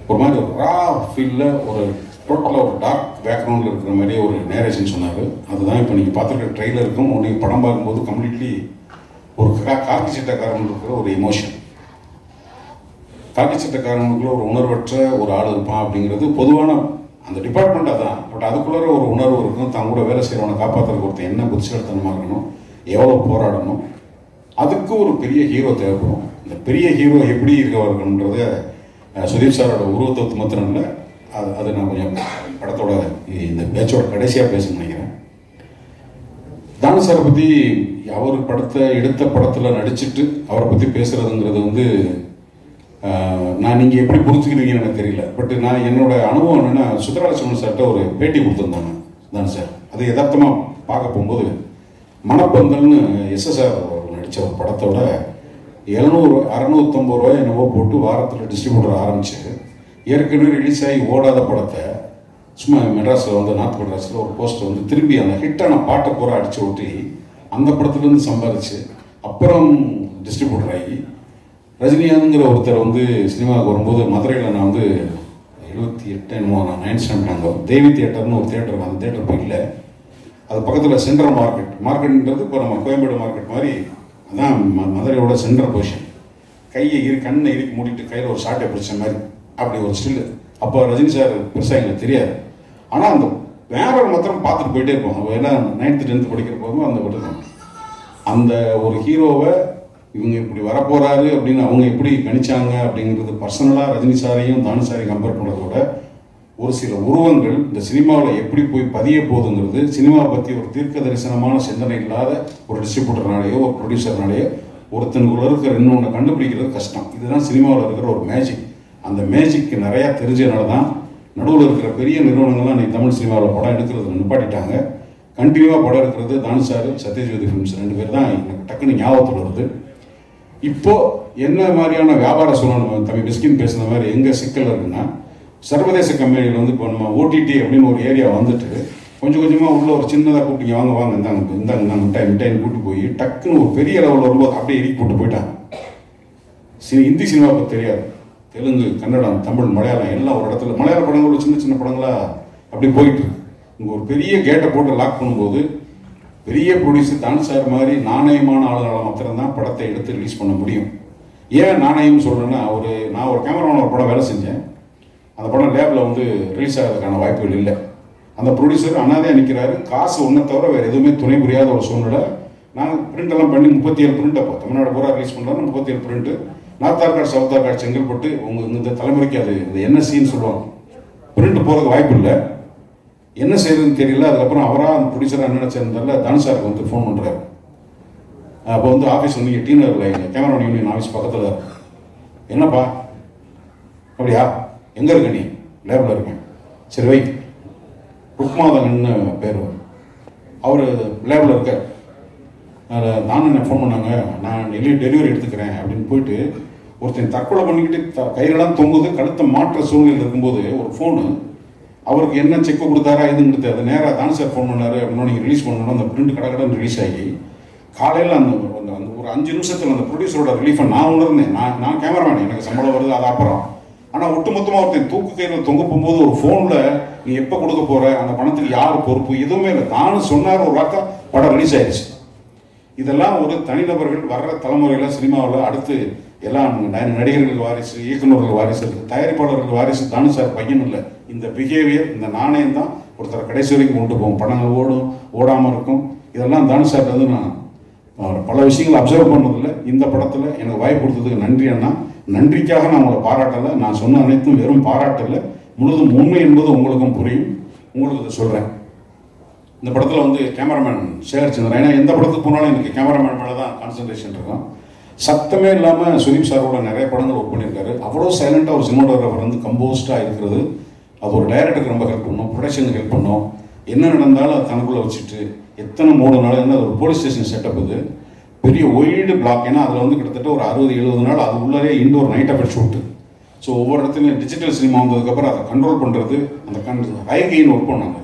ஒரு மாதிரி ஒரு ரா ஃபீல்டில் ஒரு டோட்டலாக ஒரு டார்க் பேக்ரவுண்டில் இருக்கிற மாதிரி ஒரு நேரேஷன் சொன்னார். அதுதான் இப்போ நீங்கள் பார்த்துருக்க ட்ரெய்லருக்கும் நீங்கள் படம் பார்க்கும்போது கம்ப்ளீட்லி ஒரு காக்கி சட்டக்காரன் இருக்கிற ஒரு எமோஷன், காக்கி சட்டக்காரனுக்குள்ள ஒரு உணர்வற்ற ஒரு ஆள் இருப்பான் அப்படிங்கிறது பொதுவான அந்த டிபார்ட்மெண்ட்டாக தான். பட் அதுக்குள்ளே ஒரு உணர்வு இருக்கும். தான் கூட வேலை செய்கிறவனை காப்பாற்றுறதுக்கு ஒருத்தன் என்ன புத்திசாலித்தனமாக இருக்கணும், எவ்வளோ போராடணும், அதுக்கு ஒரு பெரிய ஹீரோ தேவைப்படும். இந்த பெரிய ஹீரோ எப்படி இருக்க இருக்கணுன்றத சுதீப் சாரோட உருவத்தை மாத்திரம் இல்லை, அது நான் கொஞ்சம் படத்தோட இந்த பேச்சோட கடைசியாக பேச நினைக்கிறேன். தானு சாரை பற்றி அவர் எடுத்த படத்தில் நடிச்சுட்டு அவரை பற்றி பேசுகிறதுங்கிறது வந்து நான் நீங்கள் எப்படி புரிஞ்சுக்கிறீங்கன்னு எனக்கு தெரியல. பட் நான் என்னோட அனுபவம் என்னென்னா, சுந்தரராஜன் சார்கிட்ட ஒரு பேட்டி கொடுத்துருந்தாங்க தானு சார். அது யதார்த்தமாக பார்க்க போகும்போது மணப்பந்தல்னு SSR நடித்த ஒரு படத்தோட 650 ரூபாய் என்னவோ போட்டு வாரத்தில் டிஸ்ட்ரிபியூட்டர் ஆரம்பிச்சு ஏற்கனவே ரிலீஸ் ஆகி ஓடாத படத்தை சும்மா மெட்ராஸில் வந்து நார்த் மெட்ராஸில் ஒரு போஸ்டர் வந்து திருப்பி அந்த ஹிட்டான பாட்டை பூரா அடித்து ஓட்டி அந்த படத்துலேருந்து சம்பாதிச்சு அப்புறம் டிஸ்ட்ரிபியூட்டர் ஆகி ரஜினிகாந்துங்கிற ஒருத்தர் வந்து சினிமாவுக்கு வரும்போது மதுரையில் நான் வந்து 78 நான் 9th ஸ்டாண்டர்ட் அங்கே தேவி தியேட்டர்னு ஒரு தியேட்டர், அந்த தியேட்டர் போய் இல்லை, அது பக்கத்தில் சென்ட்ரல் மார்க்கெட்ன்றது இப்போ நம்ம கோயம்பேடு மார்க்கெட் மாதிரி அதான் மதுரையோட சென்ட்ரல் பொசிஷன். கண்ணை இறுக்கி மூடிட்டு கையில் ஒரு ஷார்ட்டை பிடிச்ச மாதிரி அப்படி ஒரு ஸ்டில்லு. அப்போ ரஜினி சார் பெருசாக எங்களுக்கு தெரியாது. ஆனால் அந்த வேற மாத்திரம் பார்த்துட்டு போயிட்டே இருப்போம். ஏன்னா 9th 10th படிக்கிற போதும் அந்த ஒரு ஹீரோவை இவங்க இப்படி வரப்போகிறாரு அப்படின்னு அவங்க எப்படி கணிச்சாங்க அப்படிங்கிறது பர்சனலாக ரஜினி சாரையும் தானு சாரையும் கம்பேர் பண்ணுறதோட ஒரு சில உருவங்கள் இந்த சினிமாவில் எப்படி போய் பதிய போகுதுங்கிறது சினிமாவை பற்றி ஒரு தீர்க்க தரிசனமான சிந்தனை இல்லாத ஒரு டிஸ்ட்ரிபியூட்டர்னாலேயோ ஒரு ப்ரொடியூசர்னாலேயோ ஒருத்தனுக்குள்ள இருக்கிற இன்னொன்று கண்டுபிடிக்கிறது கஷ்டம். இதுதான் சினிமாவில் இருக்கிற ஒரு மேஜிக். அந்த மேஜிக்கு நிறையா தெரிஞ்சதுனால தான் நடுவில் இருக்கிற பெரிய நிறுவனங்கள்லாம் இன்னைக்கு தமிழ் சினிமாவில் படம் எடுக்கிறது நிப்பாட்டிட்டாங்க. கண்டினியூவாக படம் எடுக்கிறது தானு சார், சத்யஜோதி ஃபிலிம்ஸ் 2 பேர் தான் எனக்கு டக்குன்னு ஞாபகத்தில் வருது. இப்போது என்ன மாதிரியான வியாபார சூழல் தம்பி பிஸ்கின் பேசுன மாதிரி எங்கே சிக்கல் இருக்குன்னா, சர்வதேச கம்பெனியில் வந்து இப்போ நம்ம ஓடிடி அப்படின்னு ஒரு ஏரியா வந்துட்டு கொஞ்சம் கொஞ்சமாக உள்ள ஒரு சின்னதாக கூப்பிட்டீங்க, வாங்க வாங்க இந்தாங்க மிட்டாயின்னு கூப்பிட்டு போய் டக்குன்னு ஒரு பெரிய லெவலில் வரும்போது அப்படியே இறுக்கி போட்டு போயிட்டாங்க. ஹிந்தி சினிமா பற்றி தெரியாது, தெலுங்கு, கன்னடம், தமிழ், மலையாளம் எல்லாம் ஒரு இடத்துல மலையாள படங்கள் சின்ன சின்ன படங்களாக அப்படி போயிட்டு இருக்கு. இங்கே ஒரு பெரிய கேட்டை போட்டு லாக் பண்ணும்போது பெரிய ப்ரொடியூசர் தானு சார் மாதிரி நாணயமான ஆளுகளால் மாத்திரம்தான் படத்தை எடுத்து ரிலீஸ் பண்ண முடியும். ஏன் நாணயம் சொல்கிறேன்னா, நான் ஒரு கேமராமேன் ஒரு படம் வேலை செஞ்சேன். அந்த படம் லேபில் வந்து ரிலீஸ் ஆகிறதுக்கான வாய்ப்புகள் இல்லை. அந்த ப்ரொடியூசர் அண்ணாதே நிற்கிறாரு, காசு ஒன்றை தவிர வேறு எதுவுமே துணை புரியாத ஒரு சூழ்நிலை. நாங்கள் பிரிண்டெல்லாம் பண்ணி 37 பிரிண்ட் அப்போ தமிழ்நாடு பூரா ரிலீஸ் பண்ணுறாங்க. 37 print north Arcot, south Arcot, Chengalpattu. இந்த தலைமுறைக்கு அது இந்த என்எஸ்சின்னு சொல்லுவாங்க. பிரிண்ட் போகிறதுக்கு வாய்ப்பு இல்லை. என்ன செய்யறதுன்னு தெரியல. அதுக்கப்புறம் அவராக அந்த ப்ரொடியூசராக என்ன நினச்சிருந்தால தானு சாருக்கு வந்து ஃபோன் பண்ணுறாரு. அப்போ வந்து ஆஃபீஸ் வந்து டீனரில் எங்கள் கேமரா யூனியன் ஆஃபீஸ் பக்கத்தில். என்னப்பா அப்படியா, எங்கே இருக்க நீ? லேபில் இருக்கேன். சரி வை. ருக்மாதகன்னு பேர். அவர் லேபில் இருக்கார். நானும் என்ன ஃபோன் பண்ணாங்க, நான் டெலிவரி எடுத்துக்கிறேன் அப்படின்னு போயிட்டு ஒருத்தன் தற்கொலை பண்ணிக்கிட்டு கைகளெல்லாம் தொங்குது, கழுத்தை மாற்ற சூழ்நிலையில் இருக்கும்போது ஒரு ஃபோனு அவருக்கு என்ன செக் கொடுத்தாரா இதுன்னு கொடுத்தாரு. அது நேராக தானு சார் ஃபோன் பண்ணார். அப்படின்னா நீங்கள் ரிலீஸ் பண்ணணும். அந்த பிரிண்ட் கடை ரிலீஸ் ஆகி காலையில் அந்த ஒரு 5 நிமிஷத்தில் அந்த ப்ரொடியூசரோட ரிலீஃபை நான் உணர்ந்தேன். நான் கேமராமேன், எனக்கு சம்பளம் வருது, அது அப்புறம். ஆனால் ஒட்டுமொத்தமாக ஒருத்தன் தூக்கு கையில் தொங்க போகும்போது ஒரு ஃபோனில் நீ எப்போ கொடுக்க போகிற, அந்த பணத்துக்கு யார் பொறுப்பு, எதுவுமே இல்லை. தானு சொன்னார் ஒரு வார்த்தை, படம் ரிலீஸ் ஆயிடுச்சு. இதெல்லாம் ஒரு தனிநபர்கள் வர்ற தலைமுறையில் சினிமாவில் அடுத்து எல்லாம் நடிகர்கள் வாரிசு, இயக்குநர்கள் வாரிசு, தயாரிப்பாளர்கள் வாரிசு. தானு சார் பையன் இல்லை. இந்த பிஹேவியர், இந்த நாணயம் தான் ஒருத்தர் கடைசி வரைக்கும் கொண்டு போகும். படங்கள் ஓடாமல் இருக்கும். இதெல்லாம் தானு சார் வந்து நான் பல விஷயங்கள் அப்சர்வ் பண்ணதில்லை. இந்த படத்தில் எனக்கு வாய்ப்பு கொடுத்ததுக்கு நன்றி அண்ணா. நன்றிக்காக நான் உங்களை பாராட்டலை. நான் சொன்ன அனைத்தும் வெறும் பாராட்டலை, முழுதும் உண்மை என்பது உங்களுக்கும் புரியும். உங்களுக்கு இதை சொல்கிறேன். இந்த படத்தில் வந்து கேமராமேன் சேகரிச்சிருந்தேன். ஏன்னா எந்த படத்துக்கு போனாலும் எனக்கு கேமராமேன் மேலே தான் கான்சன்ட்ரேஷன் இருக்கும். சத்தமே இல்லாமல் சுதீப் சாரோட நிறைய படங்கள் ஒர்க் பண்ணியிருக்காரு. அவ்வளோ சைலண்டாக ஒரு சினிமாட்டோகிராஃபர் வந்து கம்போஸ்டாக இருக்கிறது, அது ஒரு டைரக்டருக்கு ரொம்ப ஹெல்ப் பண்ணும், ப்ரொடக்ஷனுக்கு ஹெல்ப் பண்ணும். என்ன நடந்தாலும் அது தனக்குள்ளே வச்சுட்டு எத்தனை 3 நாள் அது ஒரு போலீஸ் ஸ்டேஷன் செட்டப். இது பெரிய ஒய்டு பிளாக். ஏன்னா அதில் வந்து கிட்டத்தட்ட ஒரு 60-70 நாள் அது உள்ளே indoor night after shoot. So ஒவ்வொரு இடத்துலையும் டிஜிட்டல் சினிமா வந்ததுக்கப்புறம் அதை கண்ட்ரோல் பண்ணுறது, அந்த ஹைகைன்னு ஒர்க் பண்ணாங்க.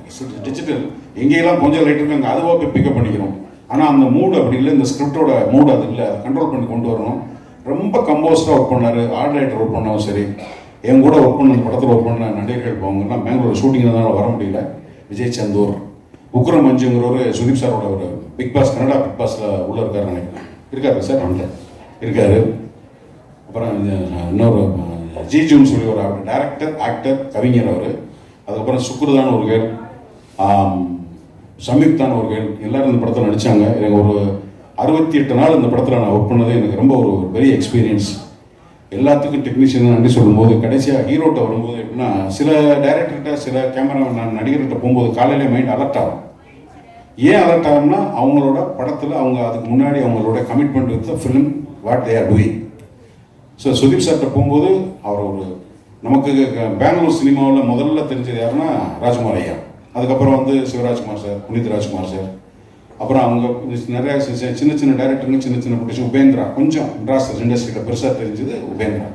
டிஜிட்டல் எங்கேயெல்லாம் கொஞ்சம் லைட் இருக்கு அங்கே அதுவாக போய் பிக்கப் பண்ணிக்கிறோம். ஆனால் அந்த மூடு அப்படி இல்லை, இந்த ஸ்கிரிப்டோட மூடு அது இல்லை. அதை கண்ட்ரோல் பண்ணி கொண்டு வரணும். ரொம்ப கம்போஸ்டாக ஒர்க் பண்ணார். ஆர்ட் ரைட்டர் ஒர்க் பண்ணாலும் சரி, என் கூட ஒர்க் பண்ண அந்த படத்தில் ஒர்க் பண்ண நடிகர்கள் அவங்கெல்லாம் பெங்களூர் ஷூட்டிங்கிறதுனால வர முடியல. விஜய் சந்தூர், உக்ரம் மஞ்சுங்கிறவர் சுதீப் சாரோட ஒரு பிக் பாஸ், கனடா பிக் பாஸில் உள்ள இருக்காரு நினைக்கிறேன். இருக்காரு சார்? அந்த இருக்காரு. அப்புறம் இன்னொரு ஜிஜுன்னு சொல்லி ஒரு டைரக்டர், ஆக்டர், கவிஞர் அவர். அதுக்கப்புறம் சுக்ருதான் ஒரு கேள், சம்யுக்தான் ஒரு கேள். எல்லாரும் இந்த படத்தில் நடித்தாங்க. எனக்கு ஒரு 68 நாள் இந்த படத்தில் நான் ஒர்க் பண்ணது எனக்கு ரொம்ப ஒரு பெரிய எக்ஸ்பீரியன்ஸ். எல்லாத்துக்கும் டெக்னீஷியன் நன்றி சொல்லும்போது கடைசியாக ஹீரோட்ட வரும்போது எப்படின்னா, சில டைரக்டர்கிட்ட, சில கேமரா நடிகர்கிட்ட போகும்போது காலையிலே மைண்ட் அலர்ட் ஆகும். ஏன் அலர்ட் ஆகும்னா, அவங்களோட படத்தில் அவங்க அதுக்கு முன்னாடி அவங்களோட commitment with film what they are doing. So Sudeep சார்கிட்ட போகும்போது அவர் ஒரு நமக்கு பெங்களூர் சினிமாவில் முதல்ல தெரிஞ்சது யாருன்னா ராஜ்குமார் ஐயா. அதுக்கப்புறம் வந்து சிவராஜ்குமார் சார், புனித் ராஜ்குமார் சார். அப்புறம் அவங்க நிறைய சின்ன சின்ன டைரக்டருங்க, சின்ன சின்ன ப்ரொடியூசர். உபேந்திரா கொஞ்சம் இண்டஸ்ட்ரியில் பெருசாக தெரிஞ்சது உபேந்திரா.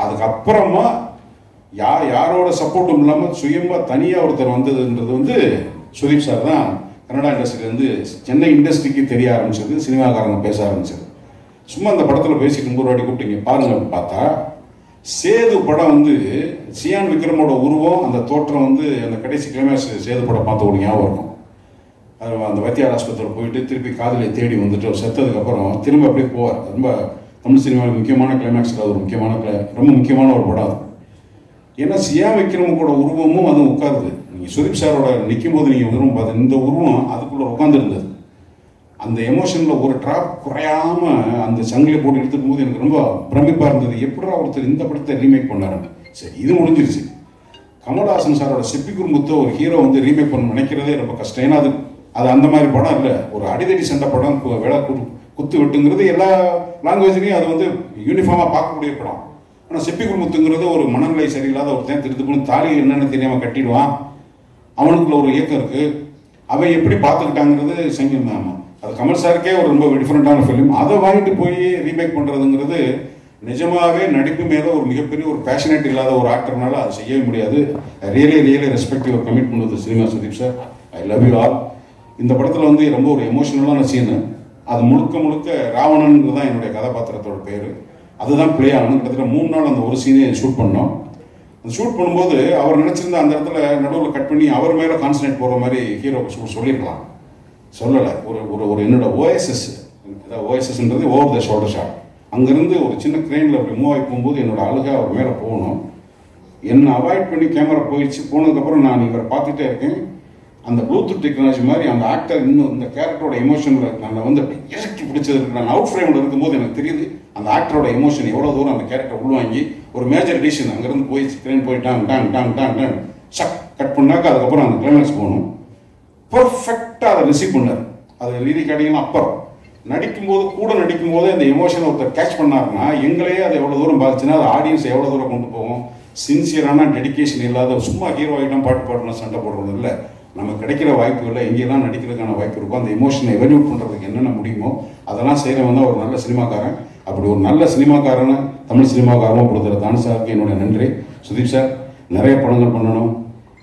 அதுக்கப்புறமா யாரோட சப்போர்ட்டும் இல்லாமல் சுயமாக தனியாக ஒருத்தர் வந்ததுன்றது வந்து சுதீப் சார் தான். கன்னடா இண்டஸ்ட்ரியிலேருந்து சென்னை இண்டஸ்ட்ரிக்கு தெரிய ஆரம்பிச்சது, சினிமாக்காரங்க பேச ஆரம்பிச்சது. சும்மா அந்த படத்தில் பேசிட்டு 3 வாட்டி கூப்பிட்டீங்க பாருங்க அப்படின்னு பார்த்தா, சேது படம் வந்து சியான் விக்ரமோட உருவம், அந்த தோற்றம் வந்து அந்த கடைசி கிளைமேக்ஸ் சேது படம் பார்த்த ஒரு ஞாபகம் இருக்கும். அந்த வைத்தியார் ஆஸ்பத்திரியில் போயிட்டு திருப்பி காதலியை தேடி வந்துட்டு அவர் செத்ததுக்கப்புறம் திரும்ப அப்படியே போவார். ரொம்ப தமிழ் சினிமாவில் முக்கியமான கிளைமேக்ஸில் அது ஒரு ரொம்ப முக்கியமான ஒரு படம் அது. ஏன்னா சியா விக்ரமோட உருவமும் அதுவும் உட்காருது. நீங்கள் சுதீப் சாரோட நிற்கும் போது நீங்கள் உருவம் பார்த்து இந்த உருவம் அதுக்குள்ளே உட்காந்துருந்தது. அந்த எமோஷனில் ஒரு ட்ராப் குறையாமல் அந்த சங்கிலி போட்டு எடுத்துக்கும் போது எனக்கு ரொம்ப பிரமிப்பாக இருந்தது. எப்படா ஒருத்தர் இந்த படத்தை ரீமேக் பண்ணாருன்னு. சரி, இது முடிஞ்சிருச்சு. கமல்ஹாசன் சாரோட சிப்பி குறும்புத்த ஒரு ஹீரோ வந்து ரீமேக் பண்ண நினைக்கிறதே ரொம்ப கஷ்டம். ஏன்னா அது அந்த மாதிரி படம் இல்லை. ஒரு அடிதடி சண்டை படம், விலை குத்து வெட்டுங்கிறது எல்லா லாங்குவேஜ்லையும் அது வந்து யூனிஃபார்மாக பார்க்கக்கூடிய படம். ஆனால் சிப்பி குறும்புத்துங்கிறது ஒரு மனநிலை சரியில்லாத ஒருத்தன் திருத்துக்கணும், தாலி என்னென்னு தெரியாமல் கட்டிடுவான், அவனுக்குள்ள ஒரு இயக்கம் இருக்குது. அவன் எப்படி பார்த்துக்கிட்டாங்கிறது சங்கீதம் தான். அது கமல் சாருக்கே ஒரு ரொம்ப டிஃப்ரெண்ட்டான ஃபிலிம். அதை வாங்கிட்டு போய் ரீமேக் பண்ணுறதுங்கிறது நிஜமாகவே நடிப்பு மேலே ஒரு மிகப்பெரிய ஒரு பேஷனேட் இல்லாத ஒரு ஆக்டர்னால அது செய்யவே முடியாது. Really respect your commitment with cinema Sudeep sir. I love you all. இந்த படத்தில் வந்து ரொம்ப ஒரு எமோஷனலான சீனு. அது முழுக்க ராவணன்கிறது தான் என்னுடைய கதாபாத்திரத்தோட பேர். அதுதான் பிளே ஆகணும். கிட்டத்தட்ட 3 நாள் அந்த ஒரு சீனை ஷூட் பண்ணோம். அந்த ஷூட் பண்ணும்போது அவர் நினச்சிருந்த அந்த இடத்துல நடுவில் கட் பண்ணி அவர் மேலே கான்சன்ட்ரேட் போகிற மாதிரி ஹீரோ சொல்லியிருக்கலாம். சொல்லலை. ஒரு என்னோட ஓஎஸ்எஸ்ன்றது ஓவர் த ஷோல்டர் ஷாட். அங்கேருந்து ஒரு சின்ன கிரெயினில் அப்படி மூவ் ஆகி போகும்போது என்னோட அழுகை அவர் மேலே போகணும். என்னை அவாய்ட் பண்ணி கேமரா போயிடுச்சு. போனதுக்கப்புறம் நான் இவரை பார்த்துட்டே இருக்கேன். அந்த ப்ளூடூத் டெக்னாலஜி மாதிரி அந்த ஆக்டர் இன்னும் இந்த கேரக்டரோட எமோஷனில் நான் வந்து இறக்கி பிடிச்சது இருக்கு. நான் அவுட் ஃப்ரேமில் இருக்கும்போது எனக்கு தெரியுது அந்த ஆக்டரோட எமோஷன் எவ்வளோ தூரம் அந்த கேரக்டர் உள்வாங்கி ஒரு மேஜர் டிசிஷன் அங்கேருந்து போயிடுச்சு. கிரெயின் போயிட்டாங்க ஷக் கட் பண்ணாக்க அதுக்கப்புறம் அந்த கிளைமேக்ஸ் போகணும். பர்ஃபெக்டாக அதை ரிசீவ் பண்ணார். அது லிரிக் அடிக்கலாம். அப்புறம் நடிக்கும்போது அந்த எமோஷனை ஒருத்தர் கேட்ச் பண்ணாருன்னா எங்களையே அது எவ்வளோ தூரம் பாதிச்சுன்னா அது ஆடியன்ஸ் எவ்வளோ தூரம் கொண்டு போகும். சின்சியரான டெடிக்கேஷன் இல்லாத சும்மா ஹீரோ ஆகிட்டம் பாட்டு பாடணும் சண்டை போடுறது இல்லை. நமக்கு கிடைக்கிற வாய்ப்பு இல்லை. எங்கெல்லாம் நடிக்கிறதுக்கான வாய்ப்பு இருக்கும். அந்த எமோஷனை எவல்யூட் பண்ணுறதுக்கு என்னென்ன முடியுமோ அதெல்லாம் செய்கிறவன் தான் ஒரு நல்ல சினிமாக்காரன். அப்படி ஒரு நல்ல சினிமாக்காரனை தமிழ் சினிமாக்காரனும் கொடுத்துற தானு சாருக்கு என்னுடைய நன்றி. சுதீப் சார் நிறைய படங்கள் பண்ணணும்.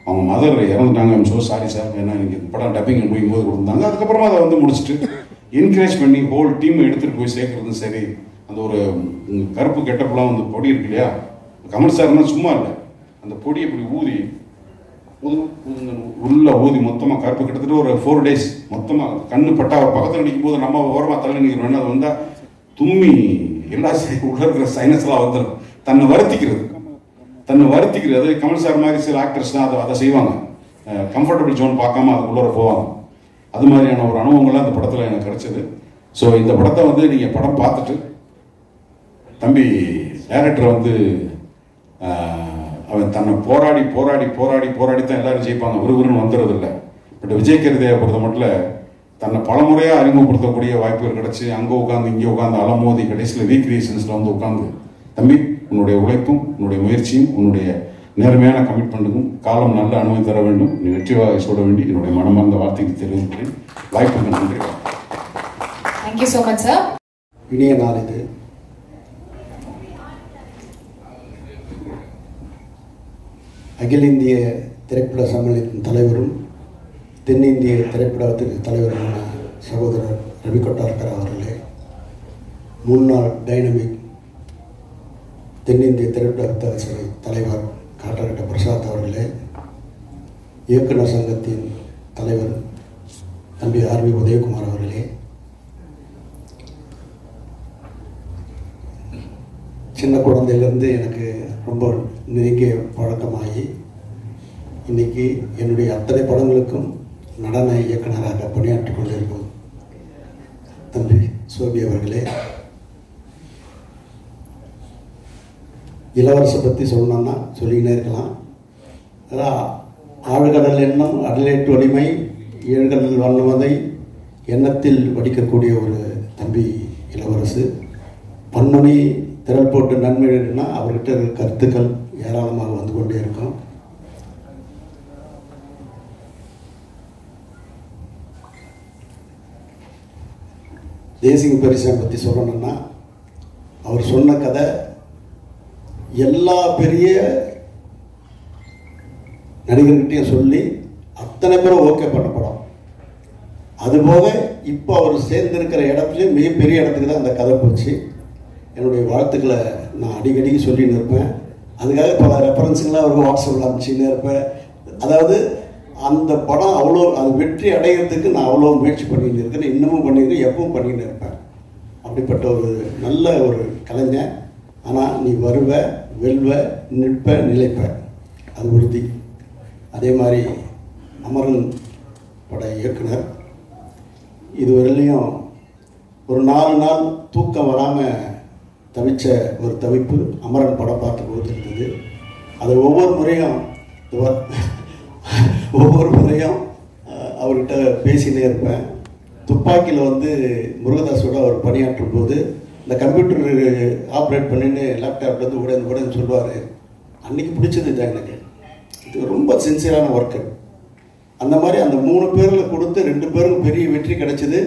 அவங்க மதர் இறந்துட்டாங்க. So sorry sir. ஏன்னா எனக்கு படம் டப்பிங் முடியும் போது கொடுத்தாங்க. அதுக்கப்புறமா அதை வந்து முடிச்சுட்டு என்கரேஜ் பண்ணி ஹோல் டீம் எடுத்துகிட்டு போய் சேர்க்கறதும் சரி. அந்த ஒரு கருப்பு கெட்டப்பெல்லாம் வந்து பொடி இருக்கு இல்லையா, கமல் சார்னா சும்மா இல்லை. அந்த பொடி இப்படி ஊதி உள்ள ஊதி மொத்தமாக கருப்பு கிட்டத்தட்ட ஒரு 4 days மொத்தமாக கண்ணு பட்டா அவர் பக்கத்தில் நிற்கும் போது நம்ம ஓரமாக தள்ளி நிற்கிறோம். அது வந்தால் தும்மி எல்லா உள்ள இருக்கிற சைனஸ்லாம் வந்துடும். தன்னை வருத்திக்கிறது. அது கமல் சார் மாதிரி சில ஆக்டர்ஸ் தான் அதை செய்வாங்க. கம்ஃபர்டபுள் ஜோன் பார்க்காம அதுக்குள்ளே போவாங்க. அது மாதிரியான ஒரு அனுபவங்கள்லாம் இந்த படத்தில் எனக்கு கிடைச்சது. ஸோ இந்த படத்தை வந்து நீங்கள் படம் பார்த்துட்டு தம்பி டைரக்டர் வந்து அவன் தன்னை போராடி தான் எல்லாரும் ஜெயிப்பாங்க. விறுவிறுன்னு வந்துடுறது இல்லை. பட் விஜய் கருதையை பொறுத்த மட்டும் தன்னை பலமுறையாக அறிமுகப்படுத்தக்கூடிய வாய்ப்புகள் கிடச்சி அங்கே உட்காந்து இங்கே உட்காந்து அலமோதி கடைசியில் ரீக்ரியேஷன்ஸில் வந்து உட்காந்து தம்பி உன்னுடைய உழைப்பும் உன்னுடைய முயற்சியும் உன்னுடைய நேர்மையான கமிட்மெண்ட்டுக்கும் காலம் நல்ல அனுமதி தர வேண்டும். நீ வெற்றிவாக சொல்ல வேண்டி என்னுடைய மனமார்ந்த வார்த்தைக்கு தெரிவிக்கிறேன். வாய்ப்புக்கு நன்றி. Thank you so much sir. இனிய நாள் இது. அகில இந்திய திரைப்பட சம்மேளனத்தின் தலைவரும் தென்னிந்திய திரைப்படத்திற்கு தலைவருமான சகோதரர் ரவி கொட்டார்கர் அவர்களே, முன்னாள் டைனமிக் தென்னிந்திய திரைப்பட சபை தலைவர் காட்டரட்ட பிரசாத் அவர்களே, இயக்குனர் சங்கத்தின் தலைவர் தம்பி ஆர்வி உதயகுமார் அவர்களே, சின்ன குழந்தையிலேருந்து எனக்கு ரொம்ப நெருங்கிய பழக்கமாகி இன்றைக்கி என்னுடைய அத்தனை படங்களுக்கும் நடன இயக்குனராக பணியாற்றி கொண்டிருக்கும் தம்பி சோபி அவர்களே, இளவரசை பற்றி சொல்லணும்னா சொல்லிக்கினே இருக்கலாம். அதான் ஆழ்கடல் எண்ணம் அடலேட்டு வலிமை ஏழ்கடல் வண்ணமதை எண்ணத்தில் வடிக்கக்கூடிய ஒரு தம்பி இளவரசு. பன்மொழி திரள் போட்டு நன்மைனா அவர்கிட்ட இருக்கிற கருத்துக்கள் ஏராளமாக வந்து கொண்டே இருக்கும். தேசிங் பெரிசான் பற்றி சொல்லணும்னா அவர் சொன்ன கதை எல்லா பெரிய நடிகர்கிட்டையும் சொல்லி அத்தனை பேரும் ஓகே பண்ண படம். அதுபோக இப்போ அவர் சேர்ந்திருக்கிற இடத்துலையும் மிகப்பெரிய இடத்துக்கு தான் அந்த கதை போச்சு. என்னுடைய வாழ்த்துக்களை நான் அடிக்கடிக்கு சொல்லின்னு இருப்பேன். அதுக்காக பல ரெஃபரன்ஸுங்களாக அவருக்கு வாட்ஸ்அப்பில் அனுப்பிச்சின்னு இருப்பேன். அதாவது அந்த படம் அவ்வளோ அது வெற்றி அடைகிறதுக்கு நான் அவ்வளோ முயற்சி பண்ணிட்டு இருக்கேன். இன்னமும் பண்ணியிருக்கேன், எப்பவும் பண்ணிட்டு இருப்பேன். அப்படிப்பட்ட ஒரு நல்ல ஒரு கலைஞர். ஆனால் நீ வருவ, வெல்வ, நிற்ப, நிலைப்ப, அது உறுதி. அதே மாதிரி அமரன் பட இயக்குனர் இதுவரையிலையும் ஒரு 4 நாள் தூக்கம் வராமல் தவிச்ச ஒரு தவிப்பு அமரன் படம் பார்த்த போது இருந்தது. அது ஒவ்வொரு முறையும் அவர்கிட்ட பேசினே இருப்பேன். துப்பாக்கியில் வந்து முருகதாஸோட அவர் பணியாற்றும் போது இந்த கம்ப்யூட்டர் ஆப்ரேட் பண்ணின்னு லேப்டாப்லேருந்து உடனே சொல்லுவார், அன்றைக்கி பிடிச்சது தான் எனக்கு, இது ரொம்ப சின்சியரான ஒர்க்கு. அந்த மாதிரி அந்த 3 பேரில் கொடுத்து 2 பேருக்கும் பெரிய வெற்றி கிடைச்சிது.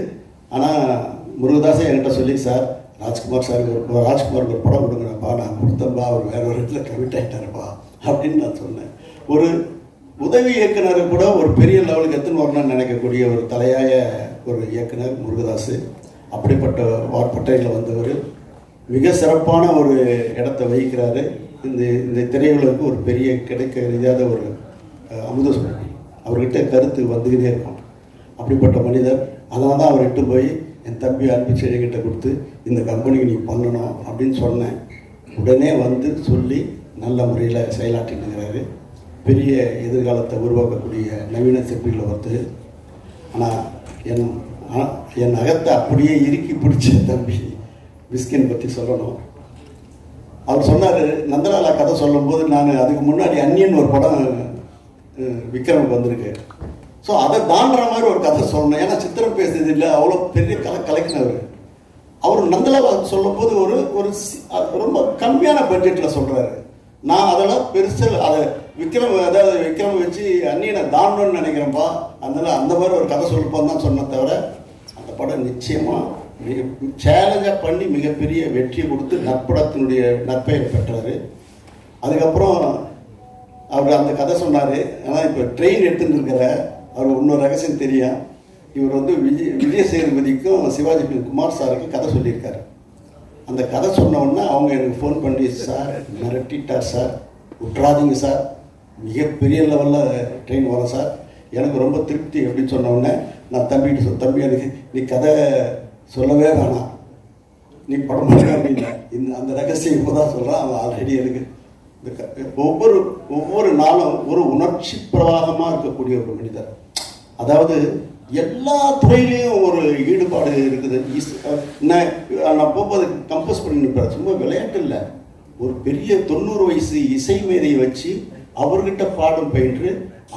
ஆனால் முருகதாஸே என்கிட்ட சொல்லி, சார் ராஜ்குமாருக்கு ஒரு படம் கொடுங்கப்பா, நான் கொடுத்தேன்பா, அவர் வேற ஒரு இடத்துல கமிட் ஆகிட்டாருப்பா அப்படின்னு நான் சொன்னேன். ஒரு உதவி இயக்குனர் கூட ஒரு பெரிய லெவலுக்கு எத்தனை வரணும்னு நினைக்கக்கூடிய ஒரு தலையாய ஒரு இயக்குனர் முருகதாஸ். அப்படிப்பட்ட பட்டையில் வந்தவர் மிக சிறப்பான ஒரு இடத்தை வகிக்கிறாரு. இந்த திரையுலகுக்கு ஒரு பெரிய கிடைக்க தெரியாத ஒரு அமுத சுரபி. அவர்கிட்ட கருத்து வந்துக்கிட்டே இருக்கும். அப்படிப்பட்ட மனிதர். அதனால தான் அவர்கிட்ட போய் என் தம்பி அனுப்பிச்சு என்கிட்ட கொடுத்து இந்த கம்பெனிக்கு நீ பண்ணணும் அப்படின்னு சொன்னேன். உடனே வந்து சொல்லி நல்ல முறையில் செயலாற்றினுங்கிறாரு. பெரிய எதிர்காலத்தை உருவாக்கக்கூடிய நவீன சிற்பிகளை வந்து. ஆனால் என் அகத்தை அப்படியே இறுக்கி பிடிச்ச தம்பி மிஸ்கின் பற்றி சொல்லணும். அவர் சொன்னார், நந்தலாலா கதை சொல்லும்போது நான் அதுக்கு முன்னாடி அந்நியன் ஒரு படம் விக்ரமுக்கு வந்திருக்கு. ஸோ அதை தாண்டுற மாதிரி ஒரு கதை சொல்லணும். ஏன்னா சித்திரம் பேசுறது இல்லை, அவ்வளோ பெரிய கலக்கினவர். அவர் நந்தலாலா சொல்லும்போது ஒரு ரொம்ப கம்மியான பட்ஜெட்டில் சொல்கிறாரு. நான் அதெல்லாம் பெருசில் அதை விக்ரம் வச்சு அந்நியனை தாண்டணும்னு நினைக்கிறேன்ப்பா, அதனால அந்த மாதிரி ஒரு கதை சொல்லுப்பான்னு தான் சொன்ன தவிர அந்த படம் நிச்சயமாக சேலஞ்சாக பண்ணி மிகப்பெரிய வெற்றியை கொடுத்து நற்படத்தினுடைய நற்பெயர் பெற்றார். அதுக்கப்புறம் அவர் அந்த கதை சொன்னார். ஆனால் இப்போ ட்ரெயின் எடுத்துகிட்டு இருக்கிற அவர் இன்னொரு ரகசியம் தெரியும். இவர் வந்து விஜய் சேதுபதிக்கும் சிவாஜி குமார் சாருக்கு கதை சொல்லியிருக்காரு. அந்த கதை சொன்னோன்னா அவங்க எனக்கு ஃபோன் பண்ணி, சார் மிரட்டிட்டார் சார், விட்றாதீங்க சார், மிகப்பெரிய லெவலில் ட்ரெயின் வரும் சார், எனக்கு ரொம்ப திருப்தி அப்படின்னு சொன்னோடனே நான் தம்பிகிட்ட தம்பி எனக்கு நீ கதை சொல்லவே வேணாம், நீ படம் பண்ண அப்படின்னா அந்த ரகசியம் இப்போ தான் சொல்கிறான். அவன் ஆல்ரெடி எனக்கு ஒவ்வொரு நாளும் ஒரு உணர்ச்சி பிரவாகமாக இருக்கக்கூடிய ஒரு மனிதர். அதாவது எல்லா துறையிலையும் ஒரு ஈடுபாடு இருக்குது. நான் போகும்போது கம்போஸ் பண்ணி நிற்பேன். சும்மா விளையாட்டு இல்லை, ஒரு பெரிய 90 வயசு இசை மேதையை வச்சு அவர்கிட்ட பாடம் பயின்று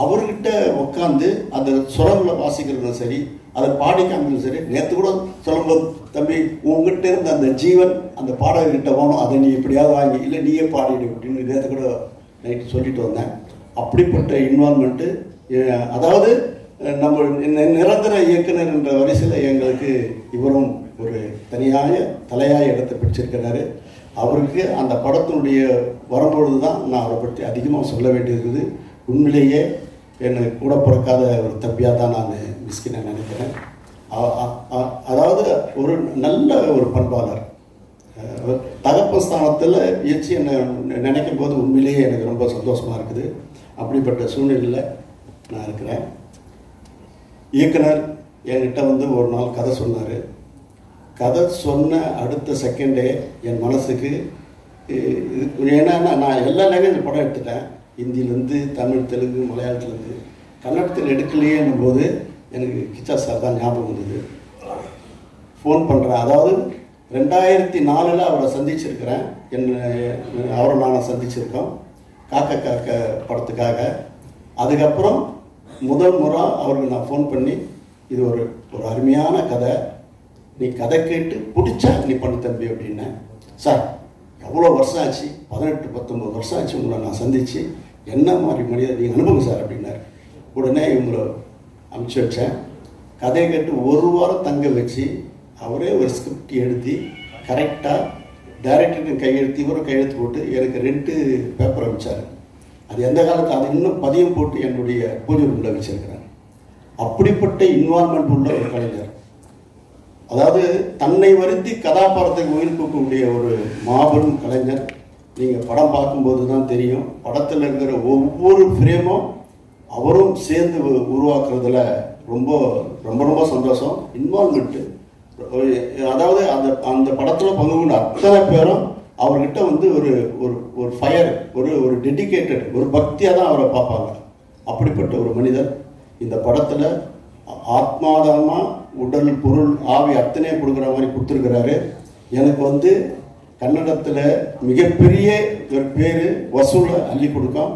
அவர்கிட்ட உட்காந்து அந்த சுரங்களை வாசிக்கிறதும் சரி, அதை பாடி காமிக்கிறதும் சரி. நேற்று கூட சொல்லும்போது, தம்பி உங்ககிட்ட இருந்த அந்த ஜீவன் அந்த பாடகர்கிட்ட வேணும், அதை நீ எப்படியாவது வாங்கி இல்லை நீயே பாடிடு அப்படின்னு நேற்று கூட நைட்டு சொல்லிட்டு வந்தேன். அப்படிப்பட்ட இன்வால்மெண்ட்டு. அதாவது நம்ம நிரந்தர இயக்குனர் என்ற வரிசையில் எங்களுக்கு இவரும் ஒரு தலையாய இடத்தை பிடிச்சிருக்கிறாரு. அவருக்கு அந்த படத்தினுடைய வரும்பொழுது தான் நான் அவரை பற்றி அதிகமாக சொல்ல வேண்டியிருக்குது. உண்மையிலேயே என்னை கூட பிறக்காத ஒரு தம்பியாக தான் நான் மிஸ்கினை நினைக்கிறேன். அதாவது ஒரு நல்ல ஒரு பண்பாளர். தகப்ப ஸ்தானத்தில் இயற்சி என்னை நினைக்கும் போது உண்மையிலேயே எனக்கு ரொம்ப சந்தோஷமாக இருக்குது. அப்படிப்பட்ட சூழ்நிலையில் நான் இருக்கிறேன். இயக்குனர் என்கிட்ட வந்து ஒரு நாள் கதை சொன்னார். கதை சொன்ன அடுத்த செகண்டே என் மனசுக்கு ஏன்னா நான் எல்லா லாங்குவேஜ் படம் எடுத்துட்டேன். ஹிந்திலேருந்து தமிழ், தெலுங்கு, மலையாளத்துலேருந்து. கன்னடத்தில் எடுக்கலையேன்னும் போது எனக்கு கிச்சா சார் தான் ஞாபகம் வந்தது. ஃபோன் பண்ணுறேன். அதாவது 2004 அவரை சந்திச்சிருக்கிறேன். அவரை நாங்கள் சந்திச்சிருக்கோம் காக்க காக்க படத்துக்காக. அதுக்கப்புறம் முதல் முறை அவருக்கு நான் ஃபோன் பண்ணி, இது ஒரு அருமையான கதை, நீ கதை கேட்டு பிடிச்சா நீ பண்ணு தம்பி அப்படின்னேன். சார் எவ்வளோ வருஷம் ஆச்சு, 18-19 வருஷம் ஆச்சு உங்களை நான் சந்தித்து, என்ன மாதிரி மனிதர் நீங்கள் அனுப்புங்க சார் அப்படின்னாரு. உடனே இவங்களை அனுப்பிச்சி வச்சேன். கதையை கேட்டு 1 வாரம் தங்க வச்சு அவரே ஒரு ஸ்கிரிப்ட் எழுதி கரெக்டாக டைரக்டருக்கு கையெழுத்து, இவரும் கையெழுத்து போட்டு எனக்கு 2 பேப்பர் அனுப்பிச்சார். அது எந்த காலத்தில் அது இன்னும் பதியம் போட்டு என்னுடைய பூஜை ரூமில் வச்சிருக்கிறேன். அப்படிப்பட்ட இன்வால்மெண்ட் உள்ள ஒரு கலைஞர். அதாவது தன்னை வருத்தி கதாபாத்திரத்துக்கு உயிர் கொடுக்கக்கூடிய ஒரு மாபெரும் கலைஞர். நீங்கள் படம் பார்க்கும்போது தான் தெரியும், படத்தில் இருக்கிற ஒவ்வொரு ஃப்ரேமும் அவரும் சேர்ந்து உருவாக்குறதுல ரொம்ப ரொம்ப ரொம்ப சந்தோஷம். இன்வால்மெண்ட்டு, அதாவது அந்த படத்தில் பங்கு கொண்ட அத்தனை பேரும் அவர்கிட்ட வந்து ஒரு ஃபயர், ஒரு டெடிக்கேட்டட், ஒரு பக்தியாக தான் அவரை பார்ப்பாங்க. அப்படிப்பட்ட ஒரு மனிதர் இந்த படத்தில் ஆத்மாதமாக உடல் பொருள் ஆவி அத்தனையும் கொடுக்குற மாதிரி கொடுத்துருக்கிறாரு. எனக்கு வந்து கன்னடத்தில் மிகப்பெரிய ஒரு பேர் வசூலை அள்ளி கொடுக்கும்.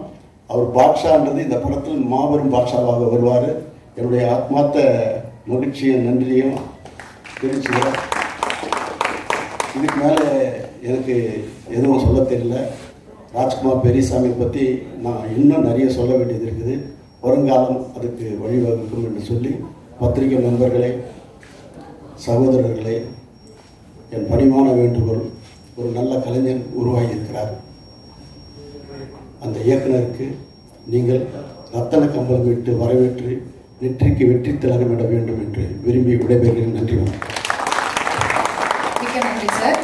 அவர் பாட்ஷான்றது இந்த படத்தில் மாபெரும் பாட்ஷாவாக வருவார். என்னுடைய ஆத்மார்த்த மகிழ்ச்சியும் நன்றியும் தெரிவிச்சுக்கிறேன். இதுக்கு மேலே எனக்கு எதுவும் சொல்ல தெரியல. ராஜ்குமார் பெரியசாமி பற்றி நான் இன்னும் நிறைய சொல்ல வேண்டியது இருக்குது. வருங்காலம் அதுக்கு வழிவகுக்கும் என்று சொல்லி பத்திரிகை நண்பர்களே, சகோதரர்களே, என் பணிவான வேண்டுகோள், ஒரு நல்ல கலைஞர் உருவாகி இருக்கிறார். அந்த இயக்குனருக்கு நீங்கள் ரத்தன கம்பளம் விட்டு வரவேற்று நெற்றிக்கு வெற்றி திலகமிட வேண்டும் என்று விரும்பி விடைபெறுகிறேன். நன்றி. மிக்க நன்றி சார்.